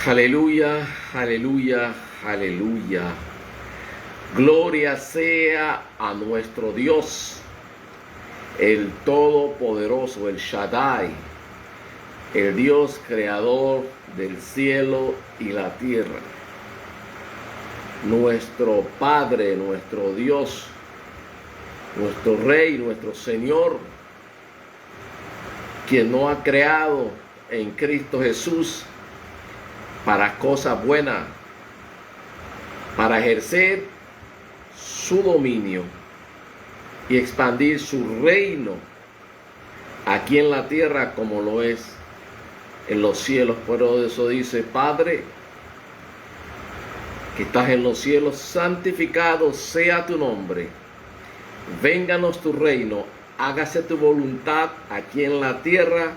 Aleluya, aleluya, aleluya. Gloria sea a nuestro Dios, el Todopoderoso, el Shaddai, el Dios creador del cielo y la tierra. Nuestro Padre, nuestro Dios, nuestro Rey, nuestro Señor, quien nos ha creado en Cristo Jesús para cosas buenas, para ejercer su dominio y expandir su reino aquí en la tierra como lo es en los cielos. Por eso dice: Padre, que estás en los cielos, santificado sea tu nombre. Vénganos tu reino, hágase tu voluntad aquí en la tierra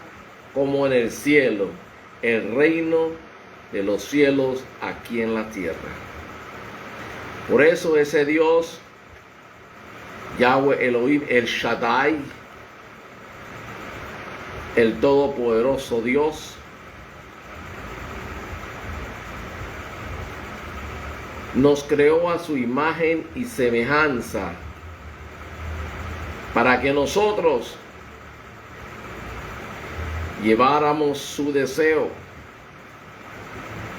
como en el cielo. El reino de los cielos aquí en la tierra. Por eso ese Dios, Yahweh Elohim, el Shaddai, el Todopoderoso Dios, nos creó a su imagen y semejanza para que nosotros lleváramos su deseo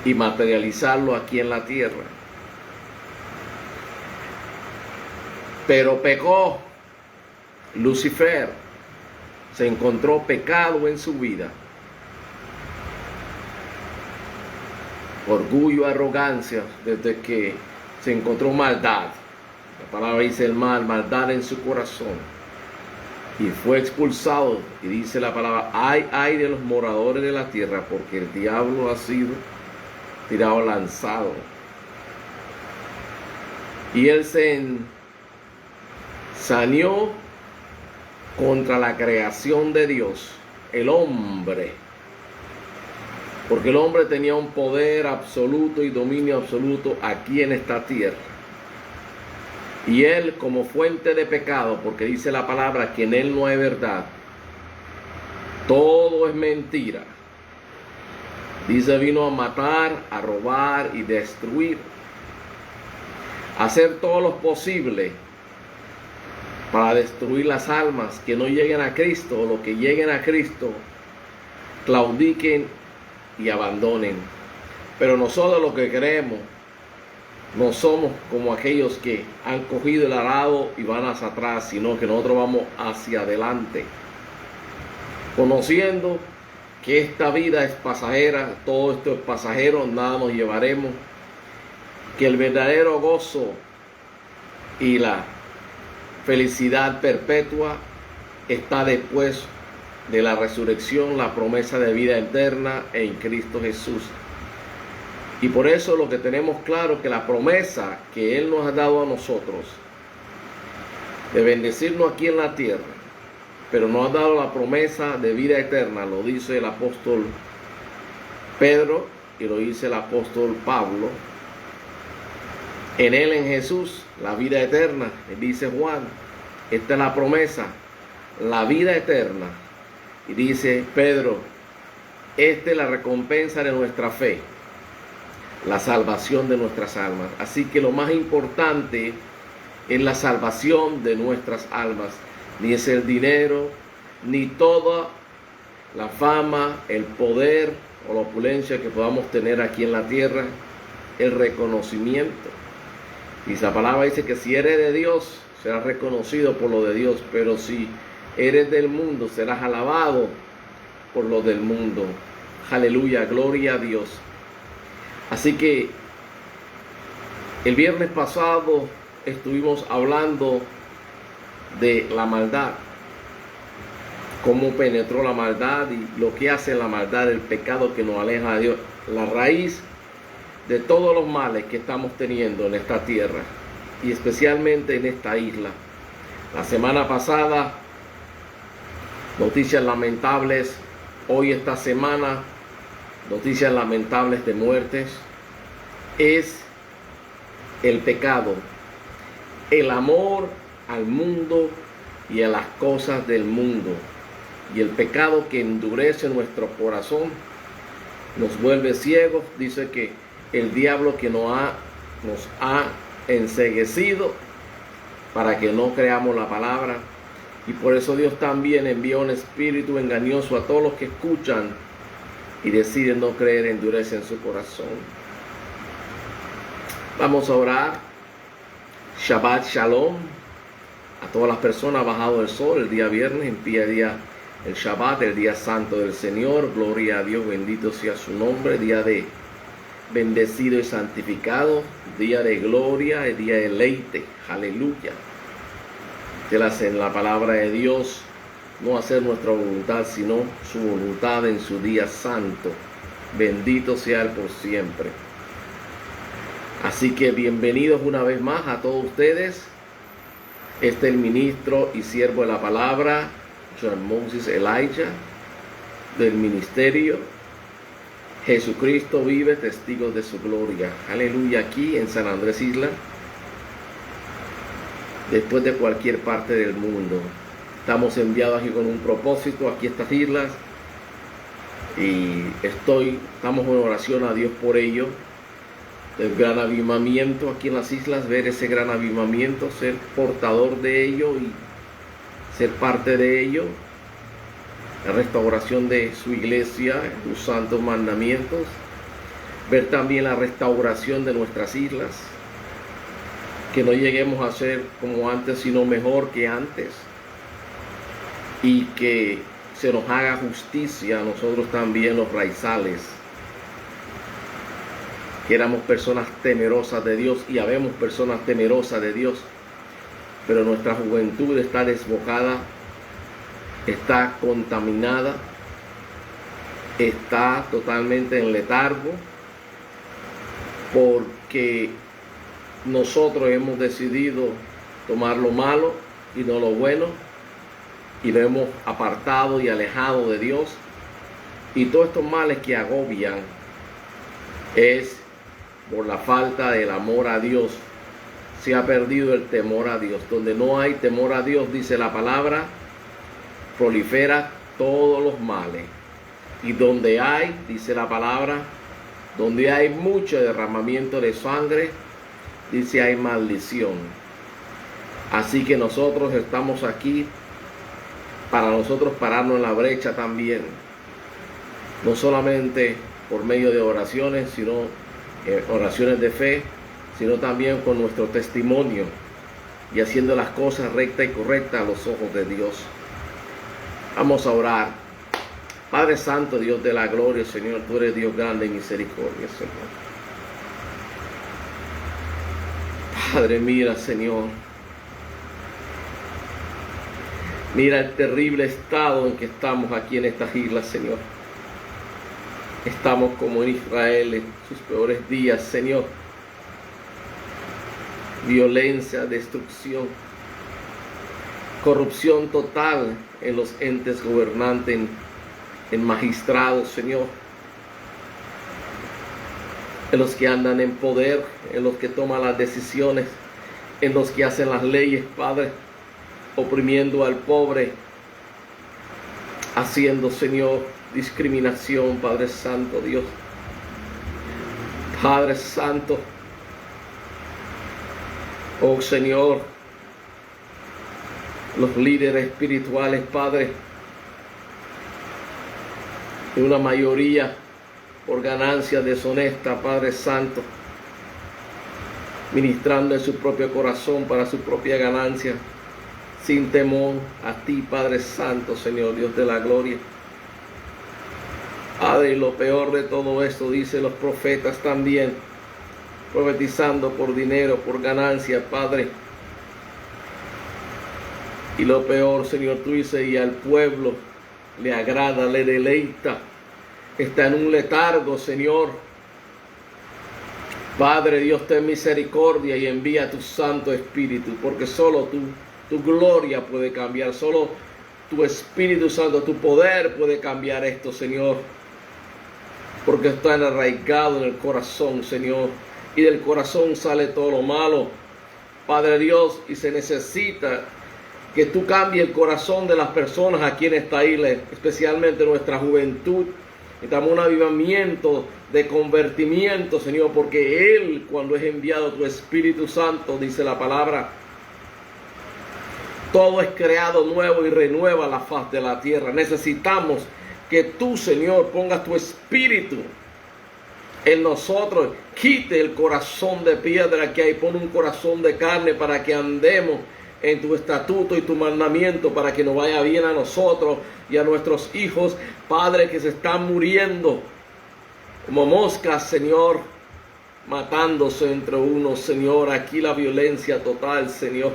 y materializarlo aquí en la tierra. Pero pecó Lucifer, se encontró pecado en su vida. Orgullo, arrogancia, desde que se encontró maldad. La palabra dice el mal, maldad en su corazón. Y fue expulsado, y dice la palabra: ay de los moradores de la tierra, porque el diablo ha sido tirado, lanzado. Y él se ensañó contra la creación de Dios, el hombre, porque el hombre tenía un poder absoluto y dominio absoluto aquí en esta tierra. Y él, como fuente de pecado, porque dice la palabra que en él no hay verdad, todo es mentira. Dice: vino a matar, a robar y destruir, a hacer todo lo posible para destruir las almas que no lleguen a Cristo, o los que lleguen a Cristo claudiquen y abandonen. Pero nosotros, los que creemos, no somos como aquellos que han cogido el arado y van hacia atrás, sino que nosotros vamos hacia adelante, conociendo que esta vida es pasajera, todo esto es pasajero, nada nos llevaremos, que el verdadero gozo y la felicidad perpetua está después de la resurrección, la promesa de vida eterna en Cristo Jesús. Y por eso lo que tenemos claro es que la promesa que Él nos ha dado a nosotros de bendecirnos aquí en la tierra, pero nos ha dado la promesa de vida eterna, lo dice el apóstol Pedro y lo dice el apóstol Pablo. En Él, en Jesús, la vida eterna, dice Juan. Esta es la promesa, la vida eterna. Y dice Pedro: esta es la recompensa de nuestra fe, la salvación de nuestras almas. Así que lo más importante es la salvación de nuestras almas. Ni es el dinero, ni toda la fama, el poder o la opulencia que podamos tener aquí en la tierra. El reconocimiento. Y esa palabra dice que si eres de Dios, serás reconocido por lo de Dios. Pero si eres del mundo, serás alabado por lo del mundo. Aleluya, gloria a Dios. Así que el viernes pasado estuvimos hablando de la maldad, cómo penetró la maldad y lo que hace la maldad, el pecado que nos aleja de Dios, la raíz de todos los males que estamos teniendo en esta tierra y especialmente en esta isla. La semana pasada, noticias lamentables. Hoy, esta semana, noticias lamentables de muertes. Es el pecado, el amor al mundo y a las cosas del mundo, y el pecado que endurece nuestro corazón nos vuelve ciegos. Dice que el diablo que nos ha enceguecido para que no creamos la palabra. Y por eso Dios también envía un espíritu engañoso a todos los que escuchan y deciden no creer, endurecen su corazón. Vamos a orar. Shabbat Shalom a todas las personas bajado el sol el día viernes, en día el Shabbat, el día santo del Señor. Gloria a Dios, bendito sea su nombre. Día de bendecido y santificado, día de gloria, el día de deleite. Aleluya. En la palabra de Dios, no hacer nuestra voluntad, sino su voluntad en su día santo. Bendito sea Él por siempre. Así que bienvenidos una vez más a todos ustedes. Este es el ministro y siervo de la palabra, John Moses Elijah, del ministerio Jesucristo vive, testigos de su gloria. Aleluya, aquí en San Andrés Isla, después de cualquier parte del mundo. Estamos enviados aquí con un propósito, aquí a estas islas, y estamos en oración a Dios por ello, del gran avivamiento aquí en las islas, ver ese gran avivamiento, ser portador de ello y ser parte de ello, la restauración de su iglesia, sus santos mandamientos, ver también la restauración de nuestras islas, que no lleguemos a ser como antes, sino mejor que antes, y que se nos haga justicia a nosotros también, los raizales, que éramos personas temerosas de Dios y habemos personas temerosas de Dios, pero nuestra juventud está desbocada, está contaminada, está totalmente en letargo, porque nosotros hemos decidido tomar lo malo y no lo bueno, y lo hemos apartado y alejado de Dios, y todos estos males que agobian es por la falta del amor a Dios. Se ha perdido el temor a Dios. Donde no hay temor a Dios, dice la palabra, prolifera todos los males. Y donde hay, dice la palabra, donde hay mucho derramamiento de sangre, dice hay maldición. Así que nosotros estamos aquí para nosotros pararnos en la brecha también. No solamente por medio de oraciones, sino oraciones de fe, sino también con nuestro testimonio y haciendo las cosas rectas y correctas a los ojos de Dios. Vamos a orar. Padre Santo, Dios de la gloria, Señor, tú eres Dios grande y misericordia, Señor. Padre, mira, Señor, mira el terrible estado en que estamos aquí en estas islas, Señor. Estamos como en Israel en sus peores días, Señor. Violencia, destrucción, corrupción total en los entes gobernantes, en magistrados, Señor, en los que andan en poder, en los que toman las decisiones, en los que hacen las leyes, Padre, oprimiendo al pobre, haciendo, Señor, discriminación, Padre Santo, Dios. Padre Santo, oh Señor, los líderes espirituales, Padre, y una mayoría por ganancia deshonesta, Padre Santo, ministrando en su propio corazón para su propia ganancia, sin temor a ti, Padre Santo, Señor, Dios de la gloria. Padre, y lo peor de todo esto, dicen los profetas también, profetizando por dinero, por ganancia, Padre. Y lo peor, Señor, tú dices, y al pueblo le agrada, le deleita, está en un letargo, Señor. Padre, Dios, ten misericordia y envía tu Santo Espíritu, porque solo tu gloria puede cambiar, solo tu Espíritu Santo, tu poder puede cambiar esto, Señor, porque está arraigado en el corazón, Señor, y del corazón sale todo lo malo, Padre Dios, y se necesita que tú cambies el corazón de las personas aquí en esta isla, especialmente nuestra juventud, Necesitamos un avivamiento de convertimiento, Señor, porque Él, cuando es enviado tu Espíritu Santo, dice la palabra, todo es creado nuevo y renueva la faz de la tierra. Necesitamos que tú, Señor, pongas tu Espíritu en nosotros, quite el corazón de piedra que hay, pone un corazón de carne para que andemos en tu estatuto y tu mandamiento, para que nos vaya bien a nosotros y a nuestros hijos, Padre, que se están muriendo como moscas, Señor, matándose entre unos, Señor. Aquí la violencia total, Señor.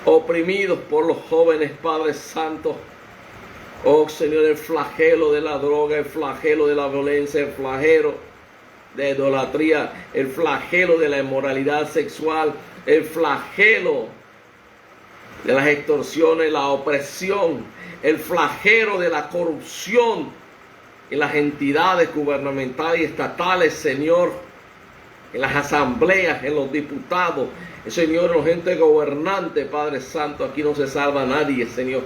Oprimidos por los jóvenes, Padre Santo. Oh, Señor, el flagelo de la droga, el flagelo de la violencia, el flagelo de idolatría, el flagelo de la inmoralidad sexual, el flagelo de las extorsiones, la opresión, el flagelo de la corrupción en las entidades gubernamentales y estatales, Señor, en las asambleas, en los diputados, Señor, en los entes gobernantes, Padre Santo. Aquí no se salva nadie, Señor.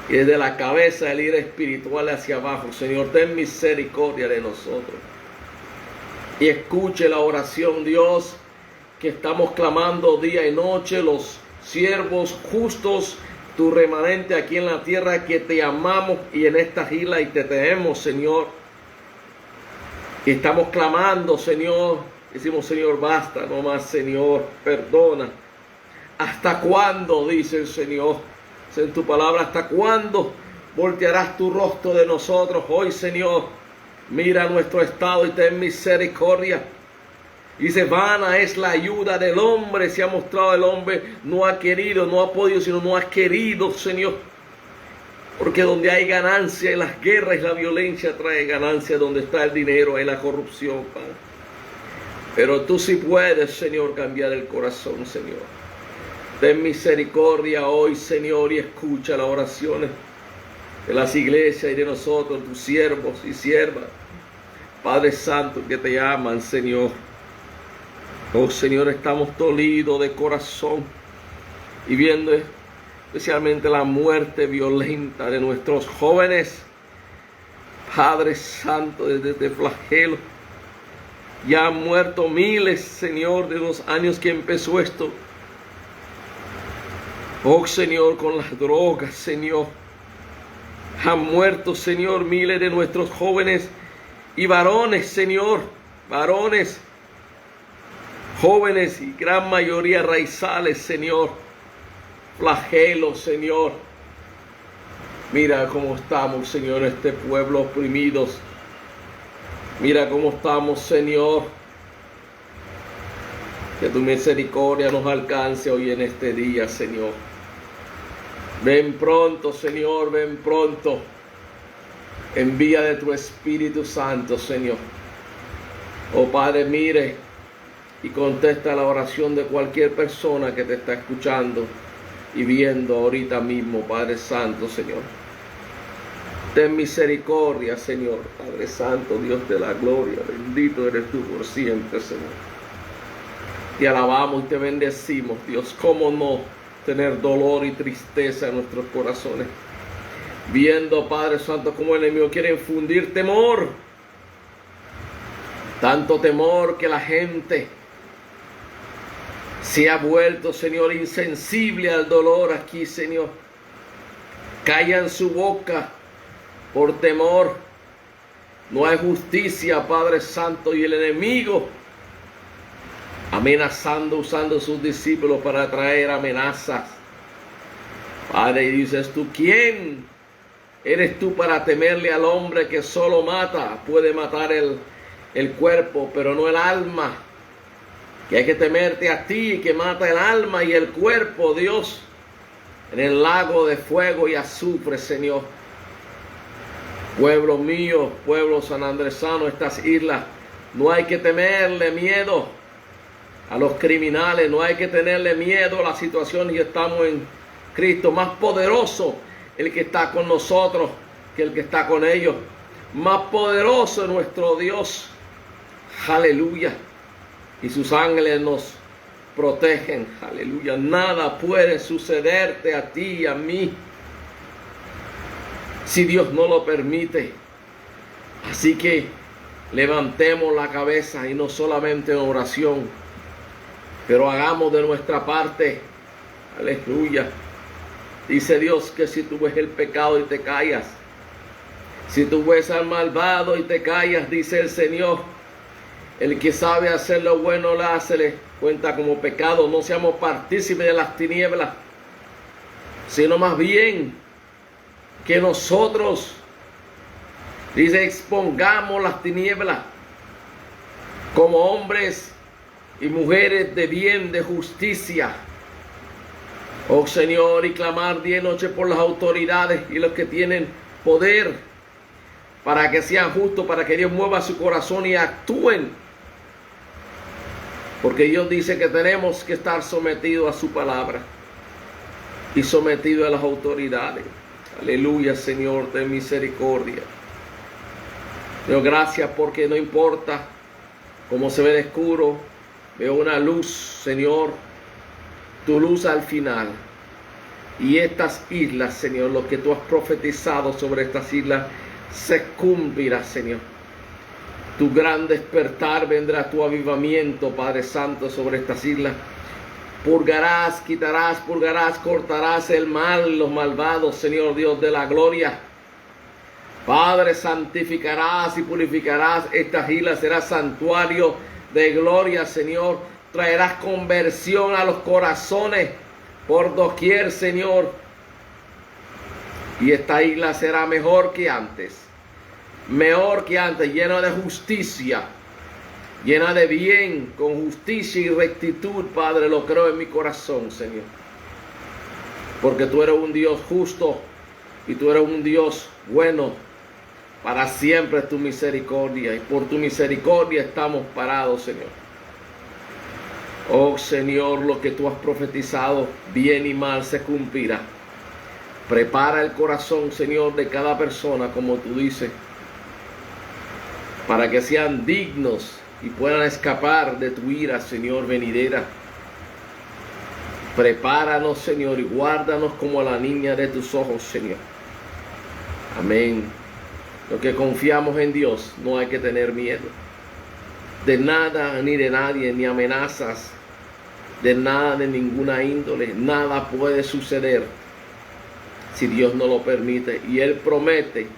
Y desde la cabeza el ir espiritual hacia abajo, Señor, ten misericordia de nosotros. Y escuche la oración, Dios, que estamos clamando día y noche, los siervos justos, tu remanente aquí en la tierra, que te amamos y en esta isla y te tenemos, Señor. Y estamos clamando, Señor. Decimos, Señor, basta, no más, Señor, perdona. ¿Hasta cuándo? Dice el Señor. En tu palabra, ¿hasta cuándo voltearás tu rostro de nosotros? Hoy, Señor, mira nuestro estado y ten misericordia. Dice, vana es la ayuda del hombre. Se ha mostrado el hombre, no ha querido, no ha podido, sino no ha querido, Señor. Porque donde hay ganancia en las guerras y la violencia trae ganancia. Donde está el dinero hay la corrupción, Padre. Pero tú sí puedes, Señor, cambiar el corazón, Señor. Ten misericordia hoy, Señor, y escucha las oraciones de las iglesias y de nosotros, tus siervos y siervas, Padre Santo, que te aman, Señor. Oh, Señor, estamos dolidos de corazón y viendo especialmente la muerte violenta de nuestros jóvenes, Padre Santo, desde este flagelo. Ya han muerto miles, Señor, de los años que empezó esto. Oh, Señor, con las drogas, Señor. Han muerto, Señor, miles de nuestros jóvenes y varones, Señor. Varones, jóvenes y gran mayoría raizales, Señor. Flagelos, Señor. Mira cómo estamos, Señor, este pueblo oprimidos. Mira cómo estamos, Señor. Que tu misericordia nos alcance hoy en este día, Señor. Ven pronto, Señor, ven pronto. Envía de tu Espíritu Santo, Señor. Oh Padre, mire y contesta la oración de cualquier persona que te está escuchando y viendo ahorita mismo, Padre Santo, Señor. Ten misericordia, Señor, Padre Santo, Dios de la gloria. Bendito eres tú por siempre, Señor. Te alabamos y te bendecimos, Dios. ¿Cómo no tener dolor y tristeza en nuestros corazones? Viendo, Padre Santo, como el enemigo quiere infundir temor. Tanto temor que la gente se ha vuelto, Señor, insensible al dolor aquí, Señor. Callan su boca por temor. No hay justicia, Padre Santo, y el enemigo amenazando, usando a sus discípulos para traer amenazas. Padre, y dices tú, ¿quién eres tú para temerle al hombre que solo mata? Puede matar el cuerpo, pero no el alma. Que hay que temerte a ti, que mata el alma y el cuerpo, Dios, en el lago de fuego y azufre, Señor. Pueblo mío, pueblo sanandresano, estas islas, no hay que temerle miedo a los criminales, no hay que tenerle miedo a la situación, y estamos en Cristo. Más poderoso el que está con nosotros que el que está con ellos. Más poderoso nuestro Dios. Aleluya. Y sus ángeles nos protegen. Aleluya. Nada puede sucederte a ti y a mí si Dios no lo permite. Así que levantemos la cabeza y no solamente en oración, pero hagamos de nuestra parte. Aleluya. Dice Dios que si tú ves el pecado y te callas, si tú ves al malvado y te callas, dice el Señor, el que sabe hacer lo bueno lo hace, le cuenta como pecado. No seamos partícipes de las tinieblas, sino más bien que nosotros, dice, expongamos las tinieblas como hombres y mujeres de bien, de justicia. Oh Señor, y clamar día y noche por las autoridades y los que tienen poder, para que sean justos, para que Dios mueva su corazón y actúen. Porque Dios dice que tenemos que estar sometidos a su palabra y sometidos a las autoridades. Aleluya, Señor, ten misericordia. Dios, gracias porque no importa cómo se ve de oscuro, veo una luz, Señor, tu luz al final. Y estas islas, Señor, lo que tú has profetizado sobre estas islas se cumplirá, Señor. Tu gran despertar vendrá, tu avivamiento, Padre Santo, sobre estas islas. Purgarás, quitarás, purgarás, cortarás el mal, los malvados, Señor Dios de la gloria. Padre, santificarás y purificarás estas islas, será santuario de gloria, Señor. Traerás conversión a los corazones por doquier, Señor. Y esta isla será mejor que antes, llena de justicia, llena de bien, con justicia y rectitud, Padre, lo creo en mi corazón, Señor. Porque tú eres un Dios justo y tú eres un Dios bueno. Para siempre es tu misericordia y por tu misericordia estamos parados, Señor. Oh Señor, lo que tú has profetizado, bien y mal, se cumplirá. Prepara el corazón, Señor, de cada persona, como tú dices, para que sean dignos y puedan escapar de tu ira, Señor, venidera. Prepáranos, Señor, y guárdanos como a la niña de tus ojos, Señor. Amén. Los que confiamos en Dios, no hay que tener miedo de nada ni de nadie, ni amenazas, de nada, de ninguna índole. Nada puede suceder si Dios no lo permite. Y Él promete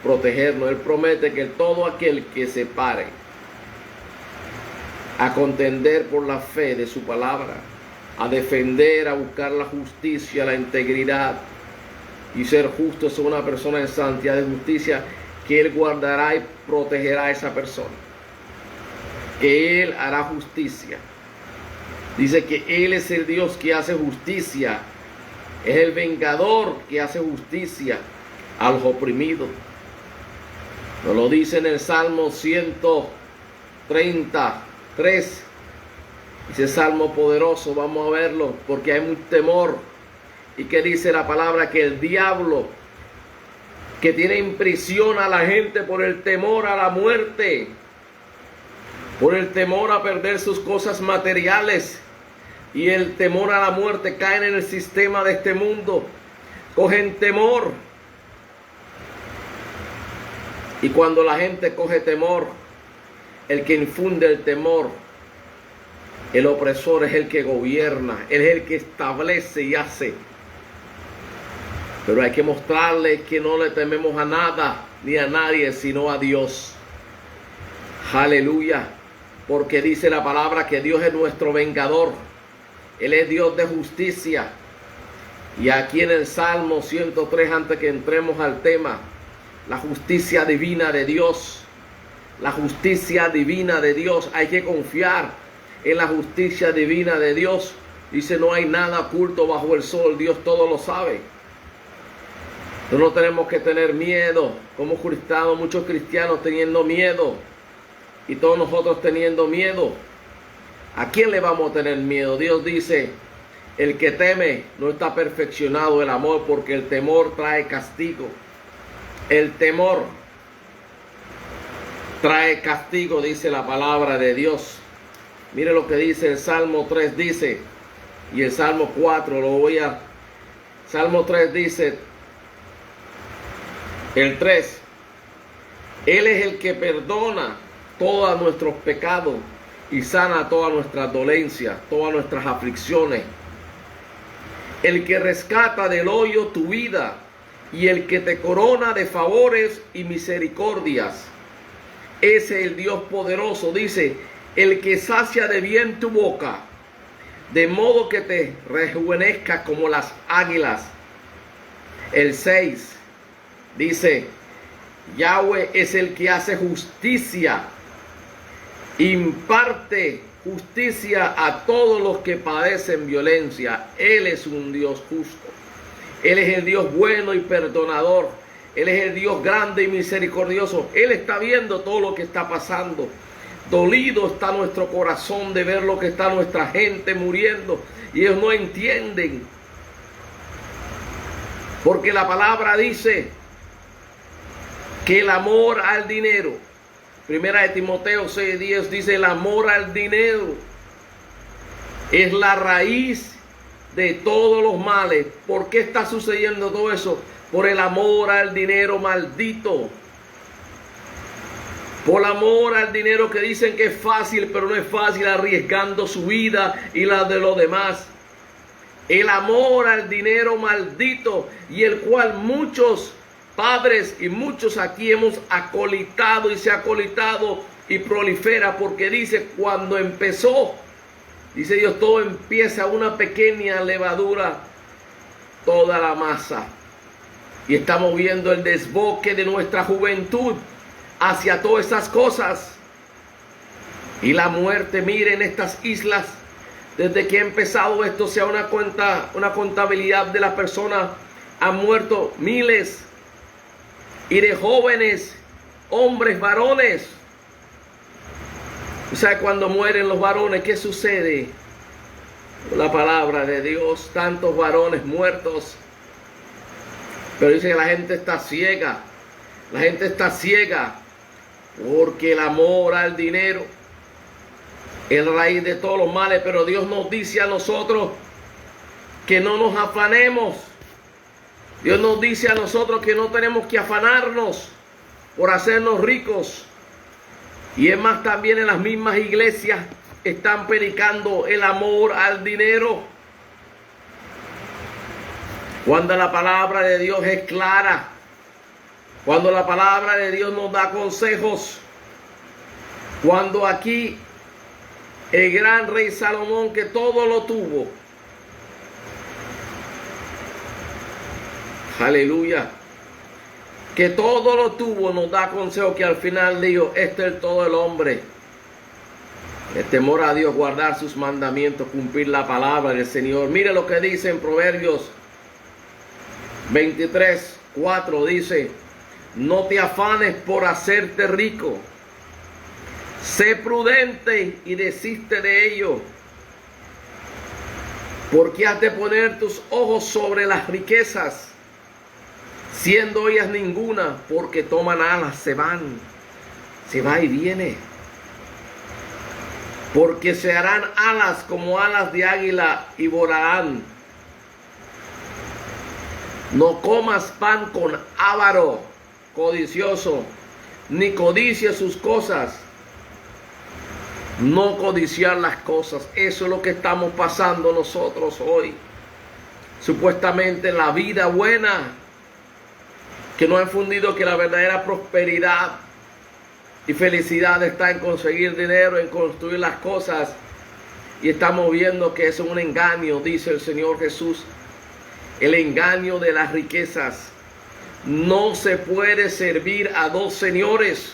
protegernos. Él promete que todo aquel que se pare a contender por la fe de su palabra, a defender, a buscar la justicia, la integridad y ser justo, es una persona en santidad de justicia, que Él guardará y protegerá a esa persona, que Él hará justicia. Dice que Él es el Dios que hace justicia, es el vengador que hace justicia a los oprimidos. Nos lo dice en el Salmo 133, ese salmo poderoso. Vamos a verlo porque hay mucho temor. Y que dice la palabra que el diablo, que tiene en prisión a la gente por el temor a la muerte, por el temor a perder sus cosas materiales y el temor a la muerte, caen en el sistema de este mundo, cogen temor. Y cuando la gente coge temor, el que infunde el temor, el opresor, es el que gobierna, es el que establece y hace. Pero hay que mostrarle que no le tememos a nada ni a nadie, sino a Dios. Aleluya. Porque dice la palabra que Dios es nuestro vengador. Él es Dios de justicia. Y aquí en el Salmo 103, antes que entremos al tema, la justicia divina de Dios. La justicia divina de Dios. Hay que confiar en la justicia divina de Dios. Dice, no hay nada oculto bajo el sol. Dios todo lo sabe. No tenemos que tener miedo. Como cristianos, muchos cristianos teniendo miedo. Y todos nosotros teniendo miedo. ¿A quién le vamos a tener miedo? Dios dice, el que teme no está perfeccionado el amor, porque el temor trae castigo. El temor trae castigo, dice la palabra de Dios. Mire lo que dice el Salmo 3, dice, y el Salmo 4, Salmo 3 dice, el 3, Él es el que perdona todos nuestros pecados y sana todas nuestras dolencias, todas nuestras aflicciones. El que rescata del hoyo tu vida y el que te corona de favores y misericordias. Ese es el Dios poderoso, dice, el que sacia de bien tu boca, de modo que te rejuvenezcas como las águilas. El 6 dice, Yahweh es el que hace justicia, imparte justicia a todos los que padecen violencia. Él es un Dios justo. Él es el Dios bueno y perdonador. Él es el Dios grande y misericordioso. Él está viendo todo lo que está pasando. Dolido está nuestro corazón de ver lo que está nuestra gente muriendo. Y ellos no entienden. Porque la palabra dice que el amor al dinero, Primera de Timoteo 6:10 dice, el amor al dinero es la raíz de todos los males. ¿Por qué está sucediendo todo eso? Por el amor al dinero maldito. Por amor al dinero que dicen que es fácil, pero no es fácil, arriesgando su vida y la de los demás. El amor al dinero maldito, y el cual muchos padres y muchos aquí hemos acolitado, y se ha acolitado y prolifera, porque dice, cuando empezó, dice Dios, todo empieza una pequeña levadura, toda la masa. Y estamos viendo el desboque de nuestra juventud hacia todas esas cosas. Y la muerte, miren estas islas, desde que ha empezado esto, sea una contabilidad de las personas, han muerto miles, y de jóvenes, hombres, varones. O sea, cuando mueren los varones, ¿qué sucede? La palabra de Dios, tantos varones muertos. Pero dice que la gente está ciega. La gente está ciega porque el amor al dinero es la raíz de todos los males. Pero Dios nos dice a nosotros que no nos afanemos. Dios nos dice a nosotros que no tenemos que afanarnos por hacernos ricos. Y es más, también en las mismas iglesias están predicando el amor al dinero, cuando la palabra de Dios es clara, cuando la palabra de Dios nos da consejos, cuando aquí el gran rey Salomón, que todo lo tuvo, aleluya, que todo lo tuvo, nos da consejo, que al final dijo, este es todo el hombre, el temor a Dios, guardar sus mandamientos, cumplir la palabra del Señor. Mire lo que dice en Proverbios 23:4, dice, no te afanes por hacerte rico, sé prudente y desiste de ello, porque has de poner tus ojos sobre las riquezas, siendo ellas ninguna, porque toman alas, se van, se va y viene, porque se harán alas como alas de águila y volarán. No comas pan con avaro, codicioso, ni codicies sus cosas. No codiciar las cosas. Eso es lo que estamos pasando nosotros hoy. Supuestamente la vida buena, que nos ha infundido que la verdadera prosperidad y felicidad está en conseguir dinero, en construir las cosas. Y estamos viendo que es un engaño, dice el Señor Jesús. El engaño de las riquezas. No se puede servir a dos señores.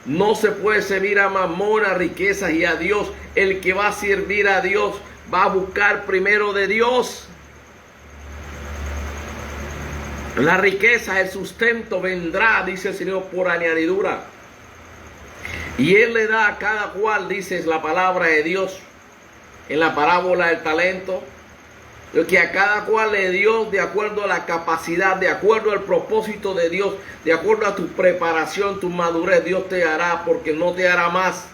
No se puede servir a Mamón, a riquezas y a Dios. El que va a servir a Dios va a buscar primero de Dios. La riqueza, el sustento vendrá, dice el Señor, por añadidura. Y Él le da a cada cual, dice la palabra de Dios, en la parábola del talento, lo que a cada cual le dio de acuerdo a la capacidad, de acuerdo al propósito de Dios, de acuerdo a tu preparación, tu madurez, Dios te hará, porque no te hará más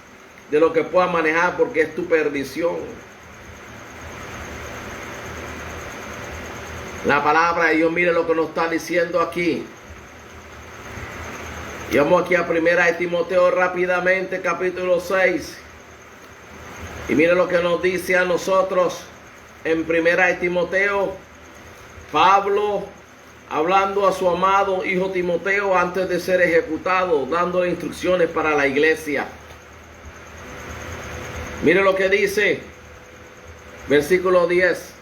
de lo que puedas manejar, porque es tu perdición. La palabra de Dios, mire lo que nos está diciendo aquí. Y vamos aquí a Primera de Timoteo rápidamente, capítulo 6. Y mire lo que nos dice a nosotros en Primera de Timoteo. Pablo hablando a su amado hijo Timoteo antes de ser ejecutado, dándole instrucciones para la iglesia. Mire lo que dice, versículo 10.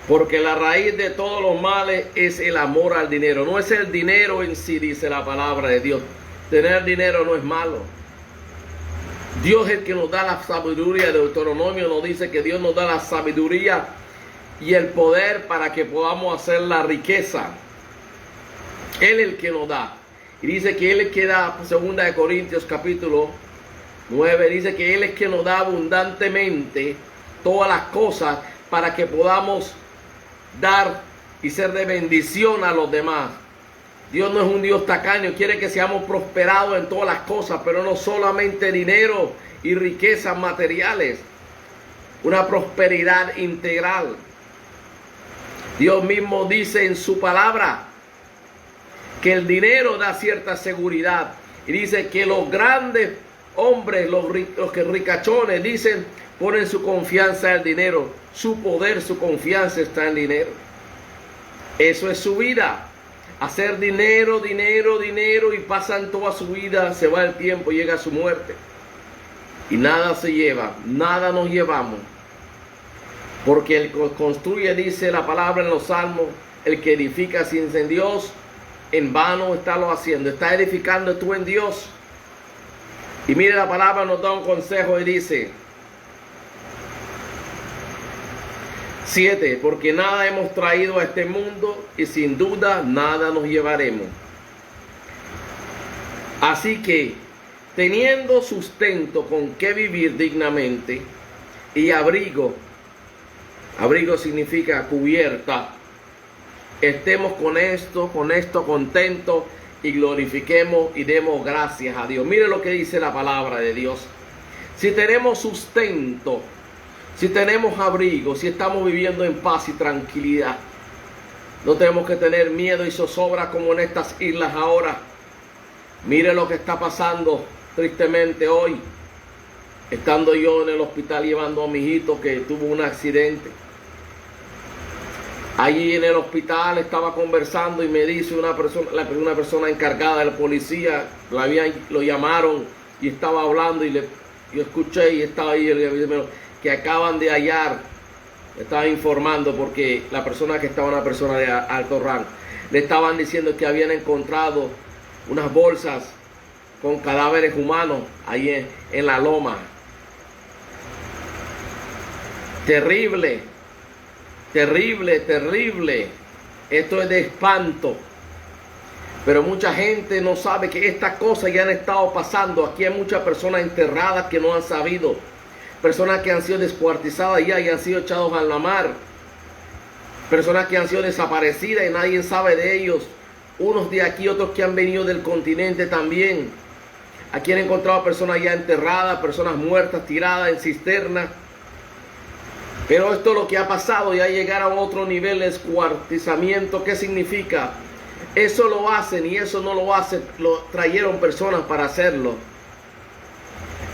Porque la raíz de todos los males es el amor al dinero. No es el dinero en sí, dice la palabra de Dios. Tener dinero no es malo. Dios es el que nos da la sabiduría. Deuteronomio nos dice que Dios nos da la sabiduría y el poder para que podamos hacer la riqueza. Él es el que nos da. Y dice que Él es el que da, 2 de Corintios capítulo 9, dice que Él es el que nos da abundantemente todas las cosas para que podamos dar y ser de bendición a los demás. Dios no es un Dios tacaño, quiere que seamos prosperados en todas las cosas, pero no solamente dinero y riquezas materiales, una prosperidad integral. Dios mismo dice en su palabra que el dinero da cierta seguridad, y dice que los grandes hombres, los que ricachones, dicen, ponen su confianza en el dinero. Su poder, su confianza está en el dinero. Eso es su vida. Hacer dinero, dinero, dinero, y pasan toda su vida, se va el tiempo, llega su muerte. Y nada se lleva, nada nos llevamos. Porque el que construye, dice la palabra en los Salmos, el que edifica sin Dios, en vano está lo haciendo. Está edificando tú en Dios. Y mire, la palabra nos da un consejo y dice 7, porque nada hemos traído a este mundo y sin duda nada nos llevaremos. Así que, teniendo sustento con que vivir dignamente y abrigo significa cubierta, estemos con esto contentos y glorifiquemos y demos gracias a Dios. Mire lo que dice la palabra de Dios. Si tenemos sustento, si tenemos abrigo, si estamos viviendo en paz y tranquilidad, no tenemos que tener miedo y zozobra como en estas islas ahora. Mire lo que está pasando tristemente hoy. Estando yo en el hospital llevando a mi hijito que tuvo un accidente. Allí en el hospital estaba conversando y me dice una persona encargada de la policía, lo llamaron y estaba hablando y yo escuché y estaba ahí que acaban de hallar, estaba informando porque la persona que estaba, una persona de alto rango, le estaban diciendo que habían encontrado unas bolsas con cadáveres humanos ahí en la loma. Terrible, terrible, terrible. Esto es de espanto. Pero mucha gente no sabe que estas cosas ya han estado pasando. Aquí hay muchas personas enterradas que no han sabido. Personas que han sido descuartizadas ya y han sido echados a la mar. Personas que han sido desaparecidas y nadie sabe de ellos. Unos de aquí, otros que han venido del continente también. Aquí han encontrado personas ya enterradas, personas muertas, tiradas en cisternas. Pero esto es lo que ha pasado, ya llegar a otro nivel de descuartizamiento. ¿Qué significa? Eso lo hacen y eso no lo hacen, lo trajeron personas para hacerlo.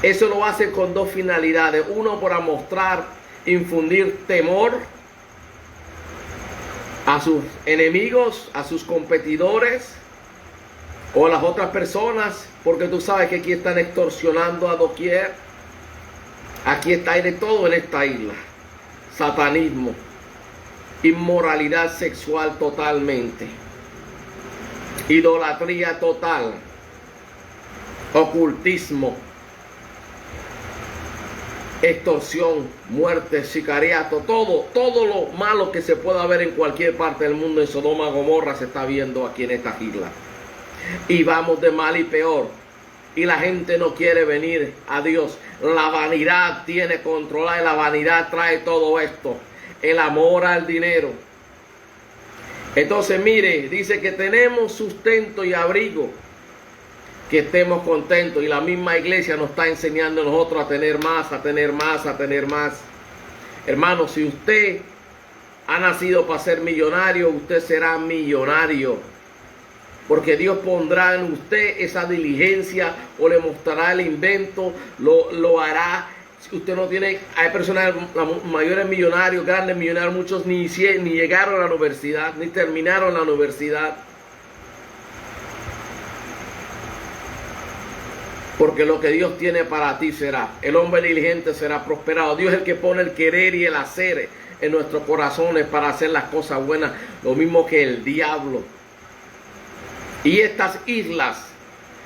Eso lo hacen con dos finalidades. Uno, para mostrar, infundir temor a sus enemigos, a sus competidores o a las otras personas, porque tú sabes que aquí están extorsionando a doquier. Aquí hay de todo en esta isla. Satanismo, inmoralidad sexual totalmente, idolatría total, ocultismo, extorsión, muerte, sicariato, todo lo malo que se pueda ver en cualquier parte del mundo. En Sodoma y Gomorra se está viendo aquí en esta isla. Y vamos de mal y peor. Y la gente no quiere venir a Dios. La vanidad tiene controlada y la vanidad trae todo esto. El amor al dinero. Entonces mire, dice que tenemos sustento y abrigo. Que estemos contentos. Y la misma iglesia nos está enseñando a nosotros a tener más, a tener más, a tener más. Hermano, si usted ha nacido para ser millonario, usted será millonario. Porque Dios pondrá en usted esa diligencia o le mostrará el invento, lo hará. Si usted no tiene, hay personas mayores millonarios, grandes millonarios, muchos ni llegaron a la universidad, ni terminaron la universidad. Porque lo que Dios tiene para ti será. El hombre diligente será prosperado. Dios es el que pone el querer y el hacer en nuestros corazones para hacer las cosas buenas. Lo mismo que el diablo. Y estas islas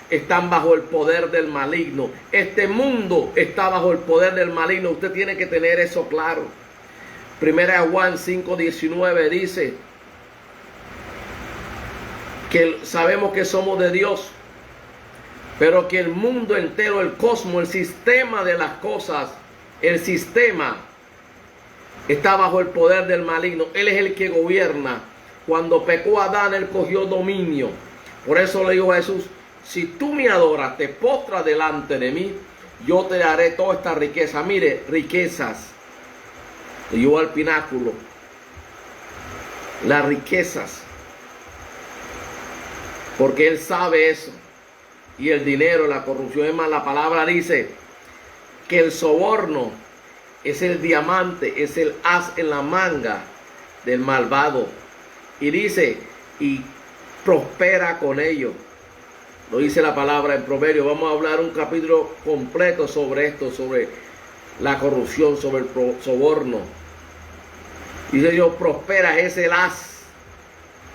están bajo el poder del maligno. Este mundo está bajo el poder del maligno. Usted tiene que tener eso claro. Primera de Juan 5:19 dice que sabemos que somos de Dios, pero que el mundo entero, el cosmos, el sistema de las cosas, el sistema está bajo el poder del maligno. Él es el que gobierna. Cuando pecó Adán, él cogió dominio. Por eso le dijo a Jesús: si tú me adoras, te postras delante de mí, yo te daré toda esta riqueza. Mire, riquezas. Le llevó al pináculo. Las riquezas. Porque él sabe eso. Y el dinero, la corrupción. Es más, la palabra dice que el soborno es el diamante, es el as en la manga del malvado. Y dice, y prospera con ello. Lo dice la palabra en Proverbios. Vamos a hablar un capítulo completo sobre esto, sobre la corrupción, sobre el soborno. Dice Dios, prospera, es el as.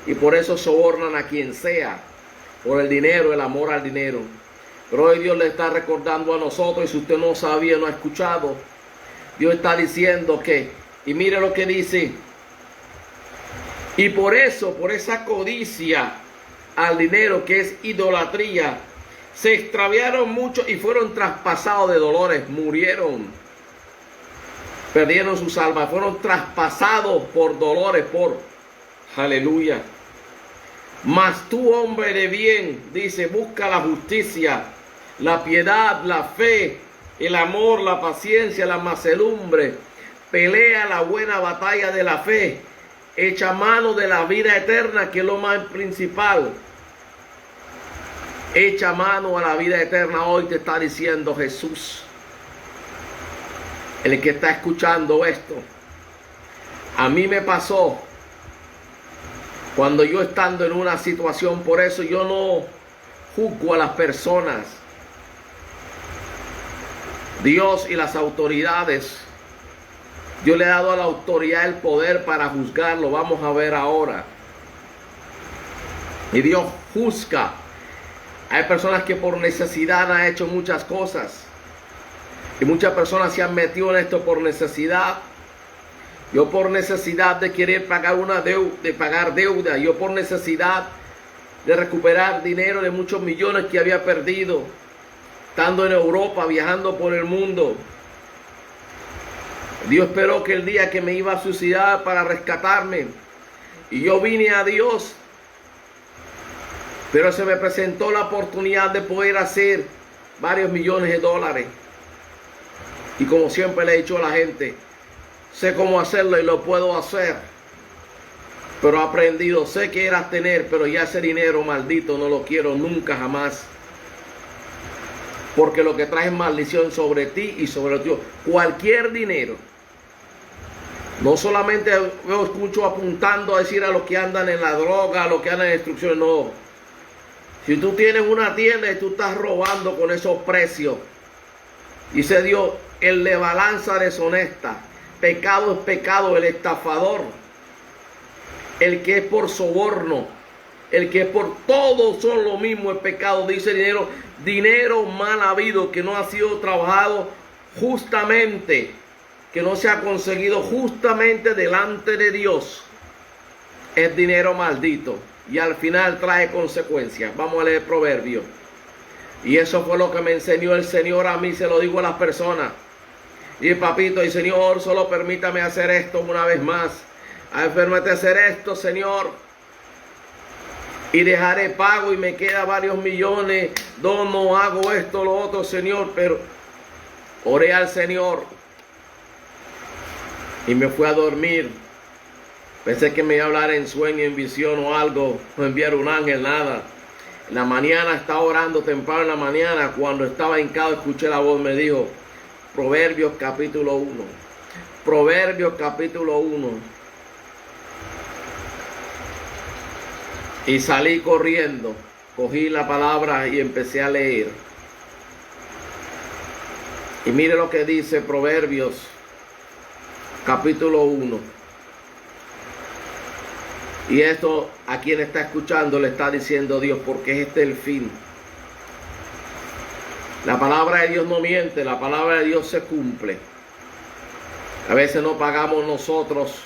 Y por eso sobornan a quien sea. Por el dinero, el amor al dinero. Pero hoy Dios le está recordando a nosotros, y si usted no sabía, no ha escuchado, Dios está diciendo que, y mire lo que dice, y por eso, por esa codicia al dinero que es idolatría, se extraviaron muchos y fueron traspasados de dolores, murieron, perdieron sus almas, fueron traspasados por dolores, aleluya. Mas tú, hombre de bien, dice, busca la justicia, la piedad, la fe, el amor, la paciencia, la mansedumbre, pelea la buena batalla de la fe, echa mano de la vida eterna, que es lo más principal. Echa mano a la vida eterna. Hoy te está diciendo Jesús, el que está escuchando esto. A mí me pasó cuando yo estando en una situación. Por eso yo no juzgo a las personas. Dios y las autoridades, Dios le ha dado a la autoridad el poder para juzgarlo. Vamos a ver ahora. Y Dios juzga. Hay personas que por necesidad han hecho muchas cosas. Y muchas personas se han metido en esto por necesidad. Yo por necesidad de querer pagar una deuda, de pagar deuda. Yo por necesidad de recuperar dinero de muchos millones que había perdido, estando en Europa, viajando por el mundo. Dios esperó que el día que me iba a suicidar para rescatarme. Y yo vine a Dios. Pero se me presentó la oportunidad de poder hacer varios millones de dólares. Y como siempre le he dicho a la gente, sé cómo hacerlo y lo puedo hacer. Pero he aprendido, sé que era tener, pero ya ese dinero maldito no lo quiero nunca jamás. Porque lo que trae es maldición sobre ti y sobre los tuyos. Cualquier dinero. No solamente veo escucho apuntando a decir a los que andan en la droga, a los que andan en destrucción, no. Si tú tienes una tienda y tú estás robando con esos precios, dice Dios, el de balanza deshonesta, pecado es pecado, el estafador, el que es por soborno, el que es por todo son lo mismo, el pecado. Dice dinero mal habido, que no ha sido trabajado justamente, que no se ha conseguido justamente delante de Dios, es dinero maldito. Y al final trae consecuencias. Vamos a leer Proverbios. Y eso fue lo que me enseñó el Señor a mí. Se lo digo a las personas. Y papito, y Señor, solo permítame hacer esto una vez más. Permítame hacer esto, Señor. Y dejaré pago y me queda varios millones. No hago esto, lo otro, Señor. Pero oré al Señor. Y me fui a dormir. Pensé que me iba a hablar en sueño, en visión o algo, no enviar un ángel, nada. En la mañana estaba orando temprano en la mañana. Cuando estaba hincado escuché la voz, me dijo, Proverbios capítulo 1. Proverbios capítulo 1. Y salí corriendo, cogí la palabra y empecé a leer. Y mire lo que dice Proverbios capítulo 1. Y esto a quien está escuchando le está diciendo Dios, porque este es el fin. La palabra de Dios no miente, la palabra de Dios se cumple. A veces no pagamos nosotros.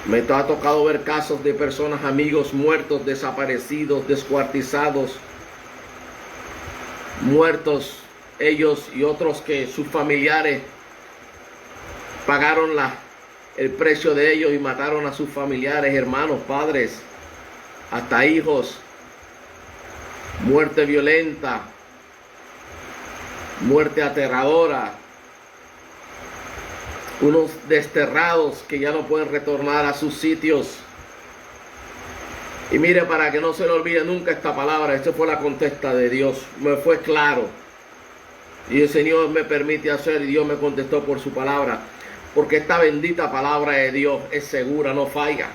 Me ha tocado ver casos de personas, amigos muertos, desaparecidos, descuartizados, muertos ellos y otros que sus familiares pagaron el precio de ellos y mataron a sus familiares, hermanos, padres, hasta hijos. Muerte violenta, muerte aterradora. Unos desterrados que ya no pueden retornar a sus sitios. Y mire, para que no se le olvide nunca esta palabra, esta fue la contesta de Dios, me fue claro. Y el Señor me permite hacer, y Dios me contestó por su palabra. Porque esta bendita palabra de Dios es segura, no falla.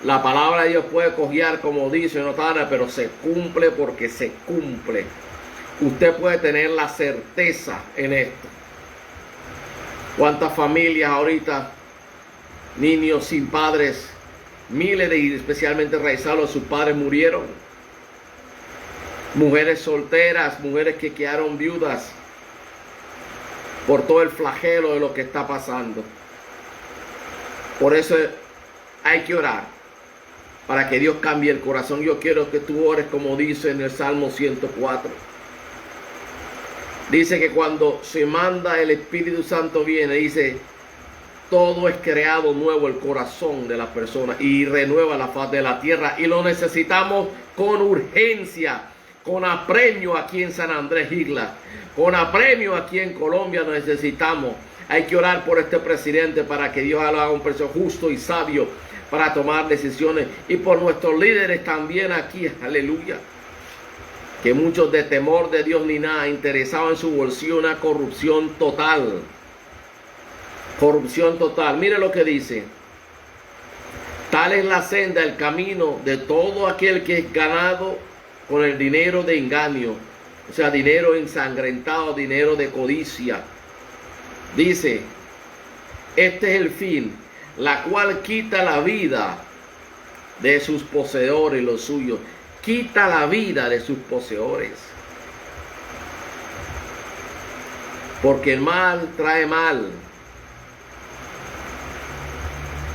La palabra de Dios puede cojear, como dice Notana, pero se cumple porque se cumple. Usted puede tener la certeza en esto. ¿Cuántas familias ahorita, niños sin padres, miles de, especialmente realizados, sus padres murieron? Mujeres solteras, mujeres que quedaron viudas por todo el flagelo de lo que está pasando. Por eso hay que orar, para que Dios cambie el corazón. Yo quiero que tú ores como dice en el Salmo 104. Dice que cuando se manda el Espíritu Santo viene, dice, todo es creado nuevo el corazón de la persona y renueva la faz de la tierra. Y lo necesitamos con urgencia, con apremio aquí en San Andrés Isla, con apremio aquí en Colombia necesitamos. Hay que orar por este presidente para que Dios haga un precio justo y sabio para tomar decisiones. Y por nuestros líderes también aquí, aleluya. Que muchos de temor de Dios ni nada, interesados en su bolsillo, una corrupción total. Corrupción total. Mire lo que dice. Tal es la senda, el camino de todo aquel que es ganado con el dinero de engaño. O sea, dinero ensangrentado, dinero de codicia. Dice, este es el fin, la cual quita la vida de sus poseedores, los suyos. Quita la vida de sus poseedores. Porque el mal trae mal.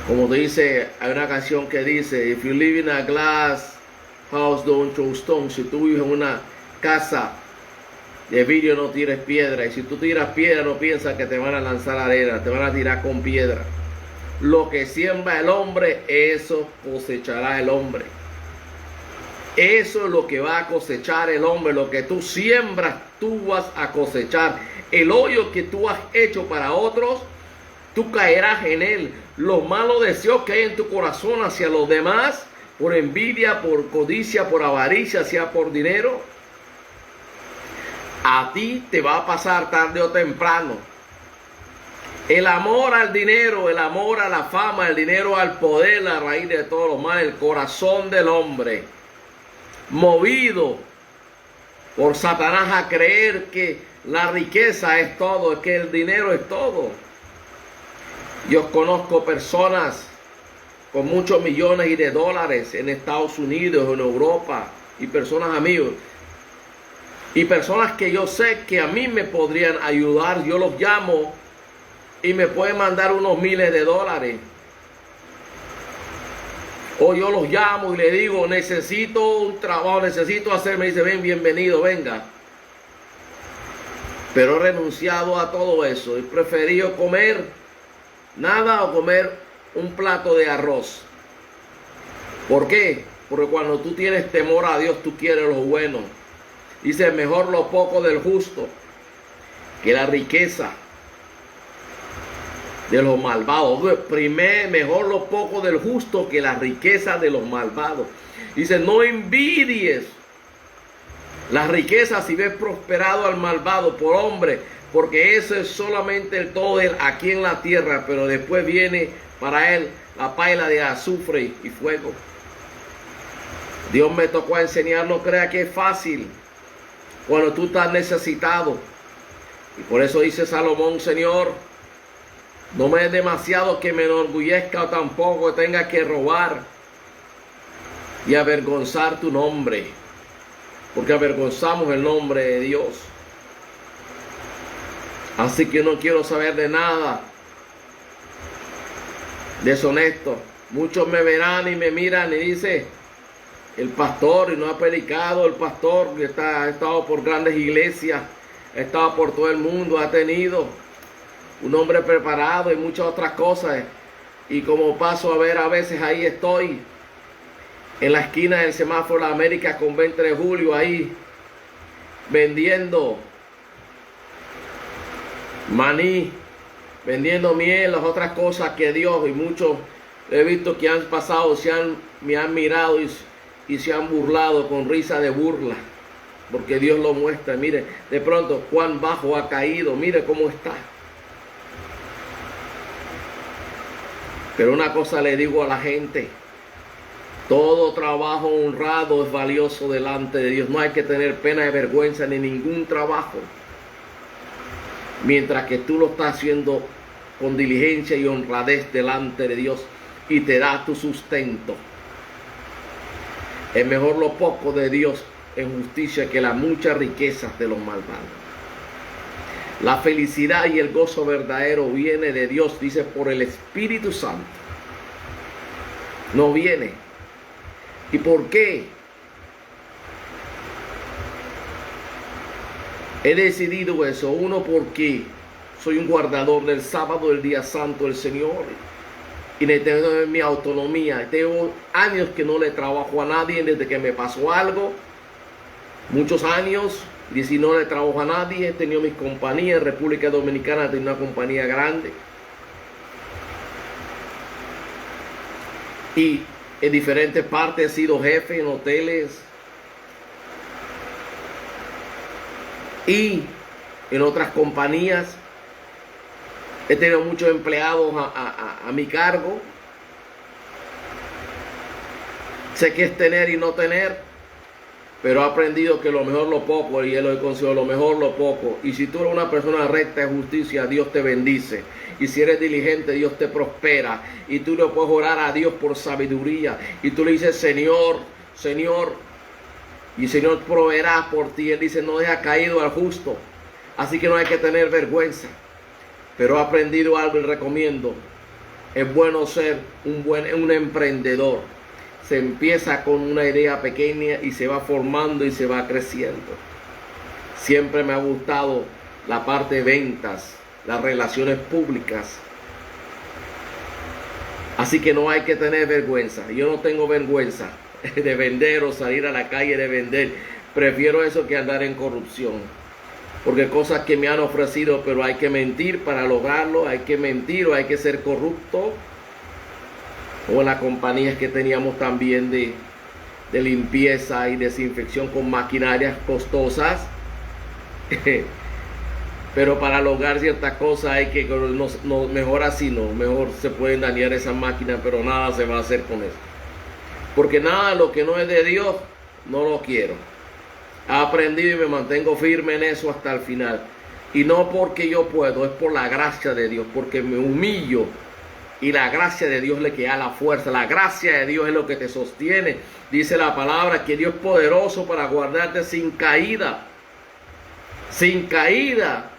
Como dice, hay una canción que dice, if you live in a glass house, don't throw stones. Si tú vives en una casa de vidrio, no tires piedra. Y si tú tiras piedra, no piensas que te van a lanzar arena, te van a tirar con piedra. Lo que siembra el hombre, eso cosechará el hombre. Eso es lo que va a cosechar el hombre. Lo que tú siembras, tú vas a cosechar. El hoyo que tú has hecho para otros, tú caerás en él. Los malos deseos que hay en tu corazón hacia los demás, por envidia, por codicia, por avaricia, sea por dinero, a ti te va a pasar tarde o temprano. El amor al dinero, el amor a la fama, el dinero al poder, la raíz de todos los males, el corazón del hombre, movido por Satanás a creer que la riqueza es todo, que el dinero es todo. Yo conozco personas con muchos millones de dólares en Estados Unidos, en Europa, y personas amigos, y personas que yo sé que a mí me podrían ayudar. Yo los llamo y me pueden mandar unos miles de dólares. O yo los llamo y le digo, necesito un trabajo, necesito hacer. Me dice, ven, bienvenido, venga. Pero he renunciado a todo eso. He preferido comer nada o comer un plato de arroz. ¿Por qué? Porque cuando tú tienes temor a Dios, tú quieres lo bueno. Dice, mejor lo poco del justo que la riqueza de los malvados. Mejor lo poco del justo que la riqueza de los malvados. Dice, no envidies las riquezas si ves prosperado al malvado por hombre, porque eso es solamente el todo él aquí en la tierra, pero después viene para él la paila de azufre y fuego. Dios me tocó enseñar, no crea que es fácil cuando tú estás necesitado. Y por eso dice Salomón, Señor, no me es demasiado que me enorgullezca o tampoco tenga que robar y avergonzar tu nombre, porque avergonzamos el nombre de Dios. Así que no quiero saber de nada deshonesto. Muchos me verán y me miran y dicen, el pastor, y no ha predicado, el pastor que ha estado por grandes iglesias, ha estado por todo el mundo, ha tenido un hombre preparado y muchas otras cosas. Y como paso a ver, a veces ahí estoy en la esquina del semáforo de América con 20 de julio, ahí vendiendo maní, vendiendo miel, las otras cosas que Dios, y muchos he visto que han pasado, me han mirado y se han burlado con risa de burla, porque Dios lo muestra. Mire, de pronto cuán bajo ha caído, mire cómo está. Pero una cosa le digo a la gente, todo trabajo honrado es valioso delante de Dios. No hay que tener pena de vergüenza ni ningún trabajo, mientras que tú lo estás haciendo con diligencia y honradez delante de Dios, y te da tu sustento. Es mejor lo poco de Dios en justicia que las muchas riquezas de los malvados. La felicidad y el gozo verdadero viene de Dios, dice, por el Espíritu Santo. No viene. ¿Y por qué? He decidido eso. Uno, porque soy un guardador del sábado, del día santo del Señor, y necesito mi autonomía. Tengo años que no le trabajo a nadie desde que me pasó algo. Muchos años. Y si no le trabajo a nadie, he tenido mis compañías. En República Dominicana he tenido una compañía grande. Y en diferentes partes he sido jefe en hoteles. Y en otras compañías he tenido muchos empleados a mi cargo. Sé qué es tener y no tener, pero he aprendido que lo mejor lo poco, y él lo he conseguido, lo mejor lo poco. Y si tú eres una persona recta en justicia, Dios te bendice. Y si eres diligente, Dios te prospera. Y tú le puedes orar a Dios por sabiduría. Y tú le dices, Señor, Señor, y el Señor proveerá por ti. Él dice, no deja caído al justo. Así que no hay que tener vergüenza. Pero he aprendido algo y recomiendo. Es bueno ser un emprendedor. Se empieza con una idea pequeña y se va formando y se va creciendo. Siempre me ha gustado la parte de ventas, las relaciones públicas. Así que no hay que tener vergüenza. Yo no tengo vergüenza de vender o salir a la calle de vender. Prefiero eso que andar en corrupción. Porque cosas que me han ofrecido, pero hay que mentir para lograrlo. Hay que mentir o hay que ser corrupto. O en las compañías que teníamos también de limpieza y desinfección con maquinarias costosas. Pero para lograr ciertas cosas hay que, no, mejor así no, mejor se pueden dañar esas máquinas, pero nada se va a hacer con eso. Porque nada, lo que no es de Dios, no lo quiero. He aprendido y me mantengo firme en eso hasta el final. Y no porque yo puedo, es por la gracia de Dios, porque me humillo. Y la gracia de Dios le queda la fuerza. La gracia de Dios es lo que te sostiene. Dice la palabra que Dios es poderoso para guardarte sin caída. Sin caída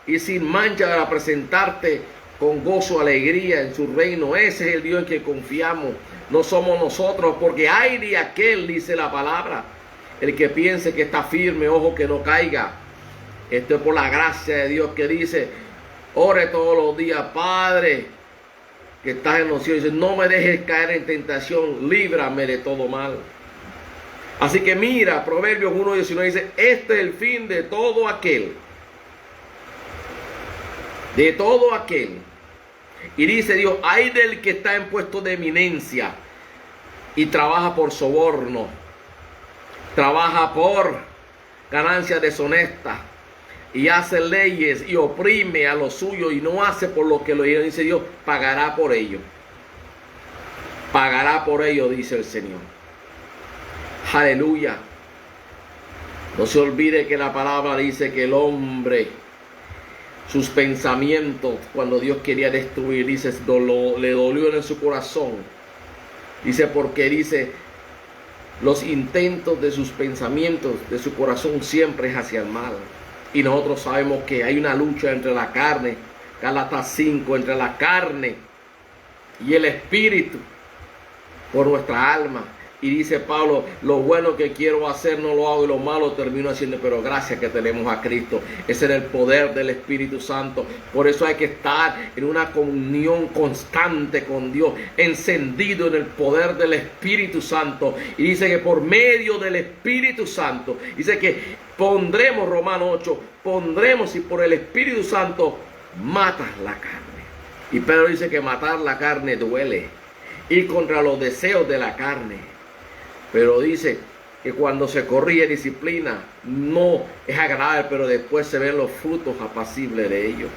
y sin mancha, para presentarte con gozo, alegría en su reino. Ese es el Dios en que confiamos. No somos nosotros, porque hay de aquel, dice la palabra, el que piense que está firme, ojo que no caiga. Esto es por la gracia de Dios, que dice, ore todos los días, Padre, que estás en los cielos, dice, no me dejes caer en tentación, líbrame de todo mal. Así que mira, Proverbios 1:19 dice, este es el fin de todo aquel. De todo aquel. Y dice Dios, hay del que está en puesto de eminencia. y trabaja por soborno, trabaja por ganancias deshonestas y hace leyes y oprime a los suyos y no hace por lo que lo dice Dios, pagará por ello. Pagará por ello, dice el Señor. Aleluya. No se olvide que la palabra dice que el hombre, sus pensamientos, cuando Dios quería destruir, dice, le dolió en su corazón. Dice, porque dice, los intentos de sus pensamientos, de su corazón, siempre es hacia el mal. Y nosotros sabemos que hay una lucha entre la carne, Gálatas 5, entre la carne y el espíritu, por nuestra alma. Y dice Pablo, lo bueno que quiero hacer no lo hago y lo malo termino haciendo, pero gracias que tenemos a Cristo. Ese es el poder del Espíritu Santo. Por eso hay que estar en una comunión constante con Dios, encendido en el poder del Espíritu Santo. Y dice que por medio del Espíritu Santo, dice que pondremos, Romanos 8, pondremos y por el Espíritu Santo matas la carne. Y Pedro dice que matar la carne duele, ir contra los deseos de la carne. Pero dice que cuando se corrige disciplina no es agradable, pero después se ven los frutos apacibles de ello.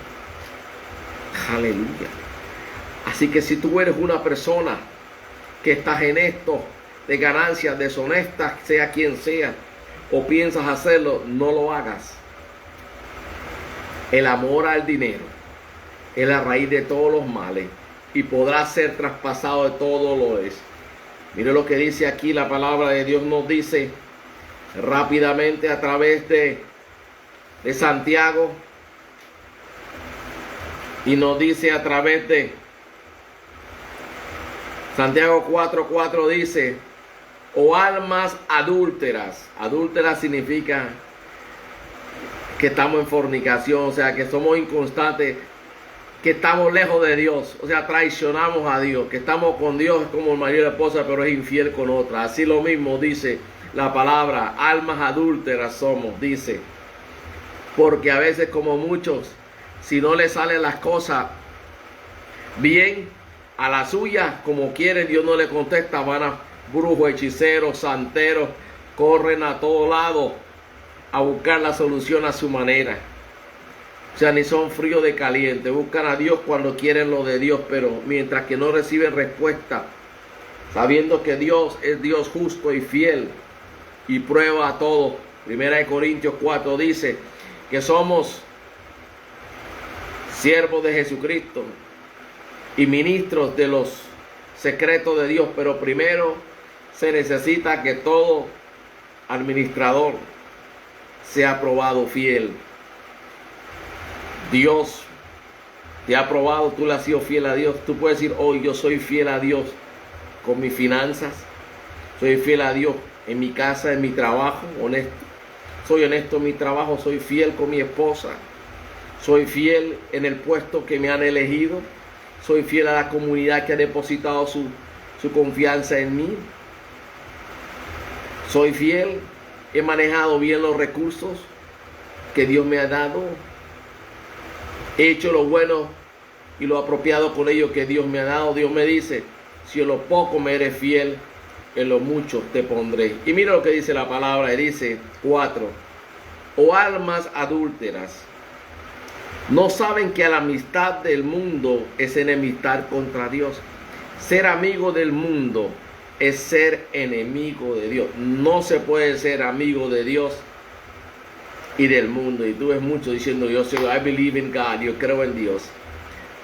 Aleluya. Así que si tú eres una persona que estás en esto de ganancias deshonestas, sea quien sea, o piensas hacerlo, no lo hagas. El amor al dinero es la raíz de todos los males y podrá ser traspasado de todo dolores. Mire lo que dice aquí la palabra de Dios, nos dice rápidamente a través de Santiago, y nos dice a través de Santiago 4:4 dice, o almas adúlteras. Adúlteras significa que estamos en fornicación, o sea que somos inconstantes, que estamos lejos de Dios, o sea, traicionamos a Dios, que estamos con Dios como el marido y la esposa, pero es infiel con otra. Así lo mismo dice la palabra, almas adúlteras somos, dice, porque a veces como muchos, si no les salen las cosas bien a la suya, como quieren, Dios no le contesta, van a brujos, hechiceros, santeros, corren a todo lado a buscar la solución a su manera. O sea, ni son fríos de caliente. Buscan a Dios cuando quieren lo de Dios, pero mientras que no reciben respuesta, sabiendo que Dios es Dios justo y fiel y prueba a todo. 1 Corintios 4 dice que somos siervos de Jesucristo y ministros de los secretos de Dios, pero primero se necesita que todo administrador sea probado fiel. Dios te ha probado, tú le has sido fiel a Dios. Tú puedes decir, hoy yo soy fiel a Dios con mis finanzas, soy fiel a Dios en mi casa, en mi trabajo, honesto. Soy honesto en mi trabajo, soy fiel con mi esposa, soy fiel en el puesto que me han elegido, soy fiel a la comunidad que ha depositado su confianza en mí. Soy fiel, he manejado bien los recursos que Dios me ha dado. He hecho lo bueno y lo apropiado con ello que Dios me ha dado. Dios me dice, si en lo poco me eres fiel, en lo mucho te pondré. Y mira lo que dice la palabra, y dice 4. O almas adúlteras, ¿no saben que la amistad del mundo es enemistad contra Dios? Ser amigo del mundo es ser enemigo de Dios. No se puede ser amigo de Dios y del mundo. Y tú ves mucho diciendo, yo soy, I believe in God, yo creo en Dios.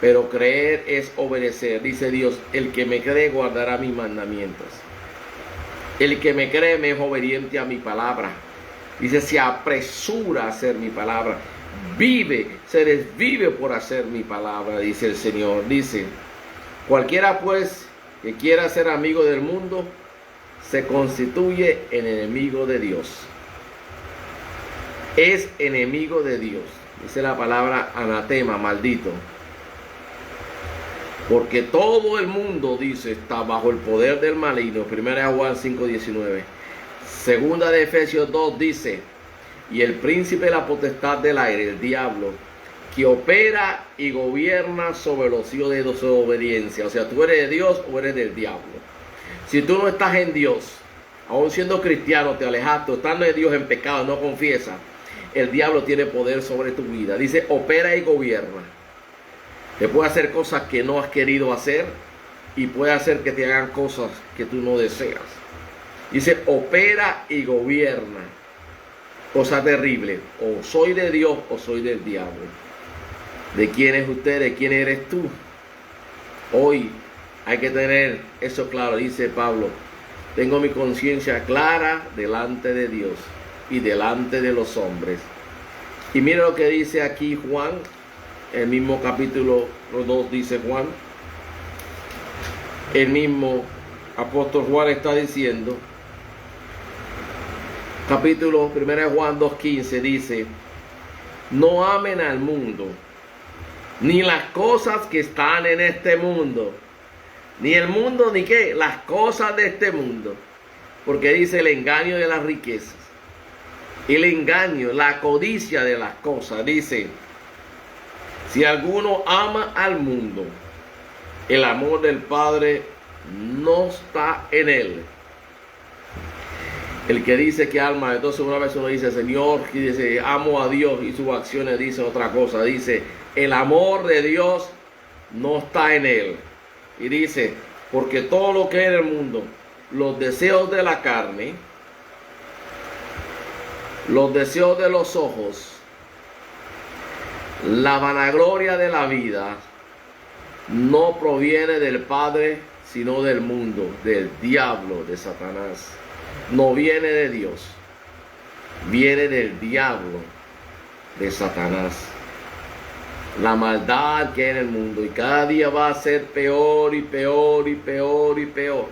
Pero creer es obedecer. Dice Dios, el que me cree guardará mis mandamientos. El que me cree me es obediente a mi palabra. Dice, se apresura a hacer mi palabra. Vive, se desvive por hacer mi palabra, dice el Señor. Dice, cualquiera pues que quiera ser amigo del mundo, se constituye en enemigo de Dios. Es enemigo de Dios. Dice la palabra anatema, maldito. Porque todo el mundo, dice, está bajo el poder del maligno. 1 Juan 5:19. Segunda de Efesios 2 dice, y el príncipe de la potestad del aire, el diablo, que opera y gobierna sobre los hijos de desobediencia. O sea, tú eres de Dios o eres del diablo. Si tú no estás en Dios, aún siendo cristiano, te alejaste, estando de Dios en pecado, no confiesas, el diablo tiene poder sobre tu vida. Dice, opera y gobierna. Te puede hacer cosas que no has querido hacer y puede hacer que te hagan cosas que tú no deseas. Dice, opera y gobierna. Cosa terrible. O soy de Dios o soy del diablo. ¿De quién es usted? ¿De quién eres tú? Hoy hay que tener eso claro. Dice Pablo, tengo mi conciencia clara delante de Dios y delante de los hombres. Y mira lo que dice aquí Juan, el mismo capítulo 2 dice Juan. El mismo apóstol Juan está diciendo, capítulo 1 Juan 2:15 dice, no amen al mundo, ni las cosas que están en este mundo, ni el mundo ni qué, las cosas de este mundo, porque dice el engaño de las riquezas, el engaño, la codicia de las cosas. Dice, si alguno ama al mundo, el amor del Padre no está en él. El que dice que ama, entonces una vez uno dice, Señor, y dice, amo a Dios, y sus acciones dicen otra cosa. Dice, el amor de Dios no está en él. Y dice, porque todo lo que hay en el mundo, los deseos de la carne, los deseos de los ojos, la vanagloria de la vida, no proviene del Padre, sino del mundo, del diablo, de Satanás. No viene de Dios, viene del diablo, de Satanás. La maldad que hay en el mundo, y cada día va a ser peor y peor y peor y peor.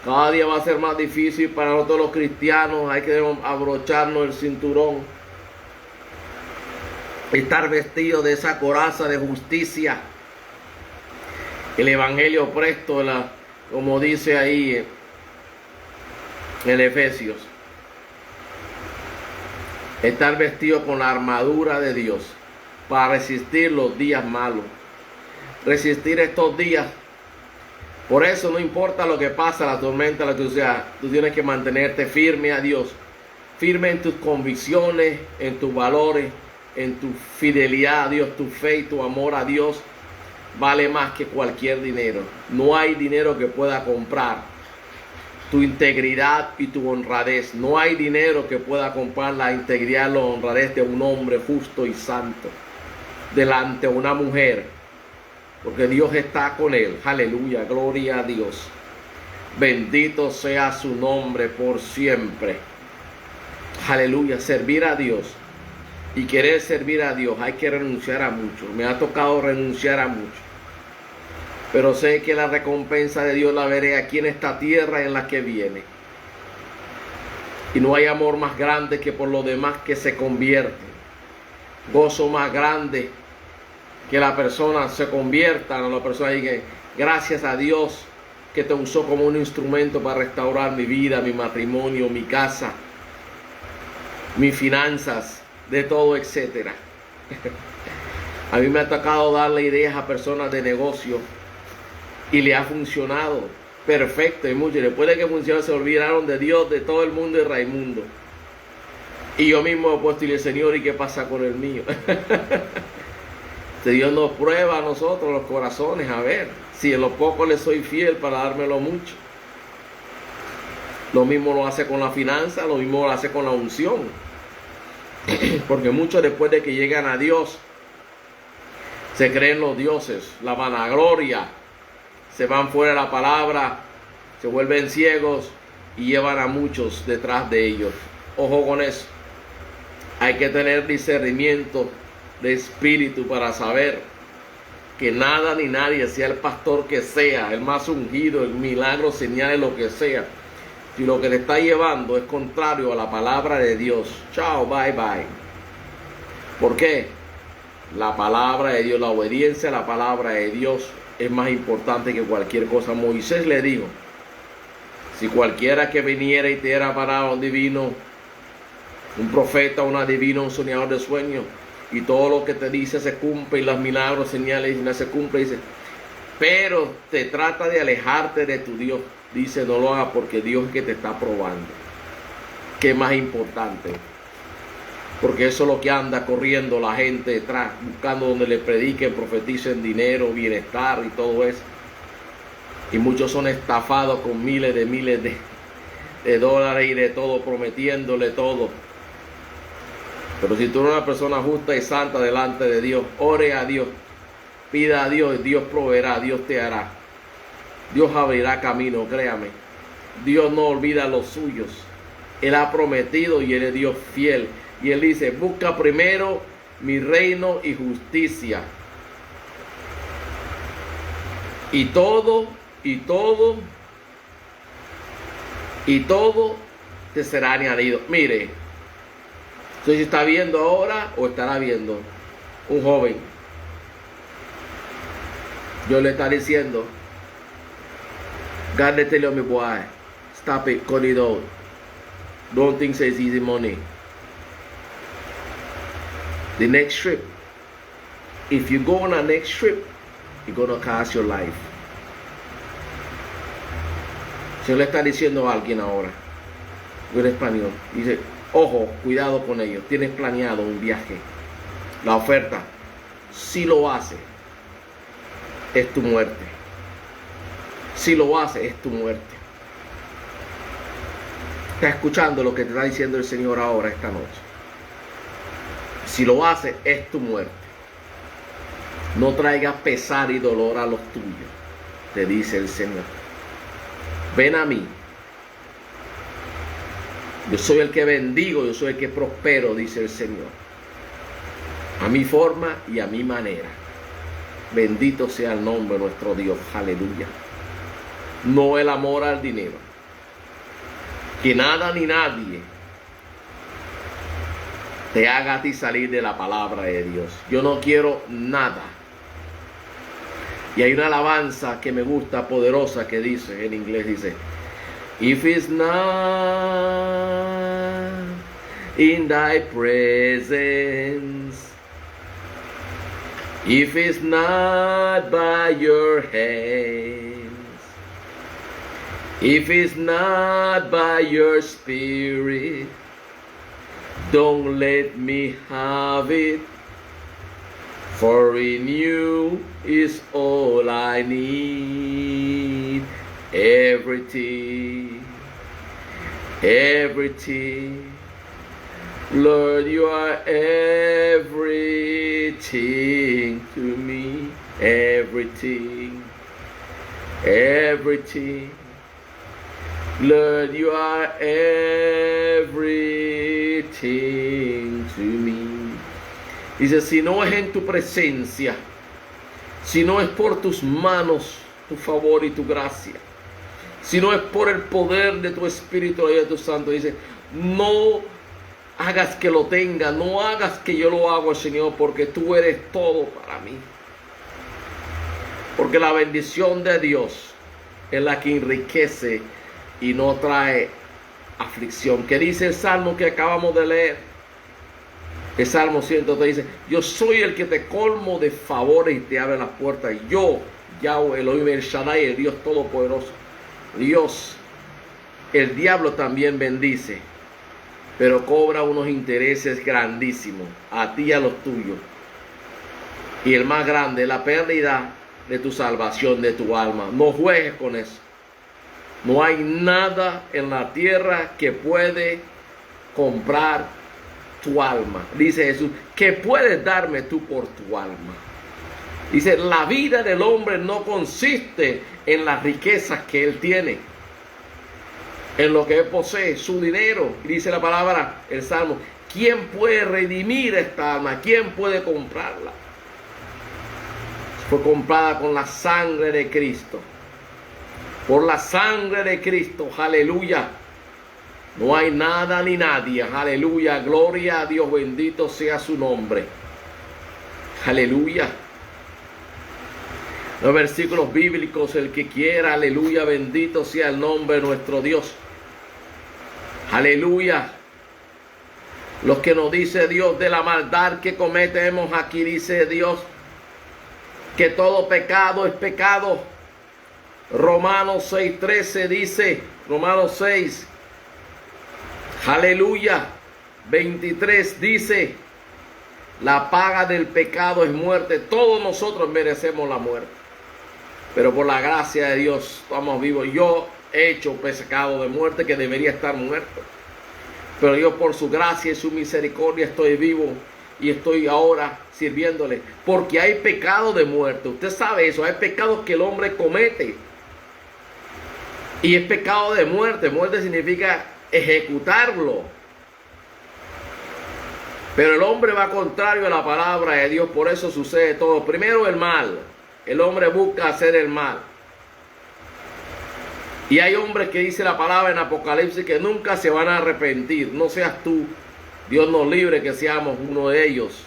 Cada día va a ser más difícil para nosotros los cristianos. Hay que abrocharnos el cinturón, estar vestido de esa coraza de justicia, el evangelio presto, como dice ahí en Efesios, estar vestido con la armadura de Dios para resistir los días malos, resistir estos días. Por eso no importa lo que pasa, la tormenta, la que sea, tú tienes que mantenerte firme a Dios, firme en tus convicciones, en tus valores, en tu fidelidad a Dios. Tu fe y tu amor a Dios vale más que cualquier dinero. No hay dinero que pueda comprar tu integridad y tu honradez. No hay dinero que pueda comprar la integridad y la honradez de un hombre justo y santo delante de una mujer, porque Dios está con él. Aleluya, gloria a Dios. Bendito sea su nombre por siempre. Aleluya, servir a Dios y querer servir a Dios, hay que renunciar a mucho. Me ha tocado renunciar a mucho, pero sé que la recompensa de Dios la veré aquí en esta tierra en la que viene. Y no hay amor más grande que por los demás que se convierten. Gozo más grande que la persona se convierta, a la persona diga, gracias a Dios que te usó como un instrumento para restaurar mi vida, mi matrimonio, mi casa, mis finanzas, de todo, etcétera. A mí me ha tocado darle ideas a personas de negocio y le ha funcionado perfecto, y mucho. Después de que funcionó, se olvidaron de Dios, de todo el mundo, de Raimundo. Y yo mismo he puesto y le, Señor, ¿y qué pasa con el mío? Dios nos prueba a nosotros los corazones, a ver si en lo poco le soy fiel para dármelo mucho. Lo mismo lo hace con la finanza, lo mismo lo hace con la unción. Porque muchos, después de que llegan a Dios, se creen los dioses, la vanagloria, se van fuera de la palabra, se vuelven ciegos y llevan a muchos detrás de ellos. Ojo con eso. Hay que tener discernimiento de espíritu para saber que nada ni nadie, sea el pastor que sea, el más ungido, el milagro, señales, lo que sea, si lo que le está llevando es contrario a la palabra de Dios, chao, bye bye. ¿Por qué? La palabra de Dios, la obediencia a la palabra de Dios es más importante que cualquier cosa. Moisés le dijo, si cualquiera que viniera y te era parado un divino, un profeta, un adivino, un soñador de sueños, y todo lo que te dice se cumple, y los milagros, señales y no se cumple, dice, pero te trata de alejarte de tu Dios, dice no lo hagas porque Dios es que te está probando. ¿Qué más importante? Porque eso es lo que anda corriendo la gente detrás, buscando donde le prediquen, profeticen dinero, bienestar y todo eso. Y muchos son estafados con miles de dólares y de todo, prometiéndole todo. Pero si tú eres una persona justa y santa delante de Dios, ore a Dios, pida a Dios, Dios proveerá, Dios te hará. Dios abrirá camino, créame. Dios no olvida a los suyos. Él ha prometido y Él es Dios fiel. Y Él dice, busca primero mi reino y justicia. Y todo te será añadido. Mire, no sé si está viendo ahora o estará viendo un joven. Yo le está diciendo, God, let tell me boy, stop it, cut it out. Don't think it's easy money. The next trip, if you go on a next trip, it's gonna cost your life. Se le está diciendo a alguien ahora, en español, dice, ojo, cuidado con ellos, tienes planeado un viaje. La oferta, si lo hace, es tu muerte. Si lo hace, es tu muerte. Está escuchando lo que te está diciendo el Señor ahora esta noche. Si lo hace, es tu muerte. No traigas pesar y dolor a los tuyos, te dice el Señor. Ven a mí. Yo soy el que bendigo, yo soy el que prospero, dice el Señor. A mi forma y a mi manera. Bendito sea el nombre de nuestro Dios. Aleluya. No el amor al dinero. Que nada ni nadie te haga a ti salir de la palabra de Dios. Yo no quiero nada. Y hay una alabanza que me gusta, poderosa, que dice, en inglés dice, if it's not in thy presence, if it's not by your hands, if it's not by your spirit, don't let me have it, for in you is all I need. Everything, everything. Lord, you are everything to me. Everything, everything. Lord, you are everything to me. Dice, si no es en tu presencia, si no es por tus manos, tu favor y tu gracia, si no es por el poder de tu Espíritu y de tu Santo, dice, no hagas que lo tenga, no hagas que yo lo haga, Señor, porque tú eres todo para mí. Porque la bendición de Dios es la que enriquece y no trae aflicción. ¿Qué dice el Salmo que acabamos de leer? El Salmo 103 dice, yo soy el que te colmo de favores y te abre las puertas. Yo, Yahweh, Elohim, el Shaddai, el Dios Todopoderoso. Dios, el diablo también bendice, pero cobra unos intereses grandísimos a ti y a los tuyos. Y el más grande es la pérdida de tu salvación, de tu alma. No juegues con eso. No hay nada en la tierra que puede comprar tu alma. Dice Jesús, ¿qué puedes darme tú por tu alma? Dice, la vida del hombre no consiste en las riquezas que él tiene, en lo que él posee, su dinero. Dice la palabra, el Salmo, ¿quién puede redimir esta alma? ¿Quién puede comprarla? Fue comprada con la sangre de Cristo. Por la sangre de Cristo, aleluya. No hay nada ni nadie, aleluya, gloria a Dios, bendito sea su nombre. Aleluya. Los versículos bíblicos, el que quiera, aleluya, bendito sea el nombre de nuestro Dios. Aleluya. Los que nos dice Dios de la maldad que cometemos aquí, dice Dios que todo pecado es pecado. Romanos 6:13 dice, Romanos 6, aleluya, 23 dice, la paga del pecado es muerte. Todos nosotros merecemos la muerte, pero por la gracia de Dios estamos vivos. Yo he hecho pecado de muerte que debería estar muerto, pero Dios por su gracia y su misericordia estoy vivo y estoy ahora sirviéndole, porque hay pecado de muerte. Usted sabe eso, hay pecados que el hombre comete y es pecado de muerte. Muerte significa ejecutarlo. Pero el hombre va contrario a la palabra de Dios, por eso sucede todo. Primero el mal, el hombre busca hacer el mal. Y hay hombres que dice la palabra en Apocalipsis que nunca se van a arrepentir. No seas tú, Dios nos libre que seamos uno de ellos.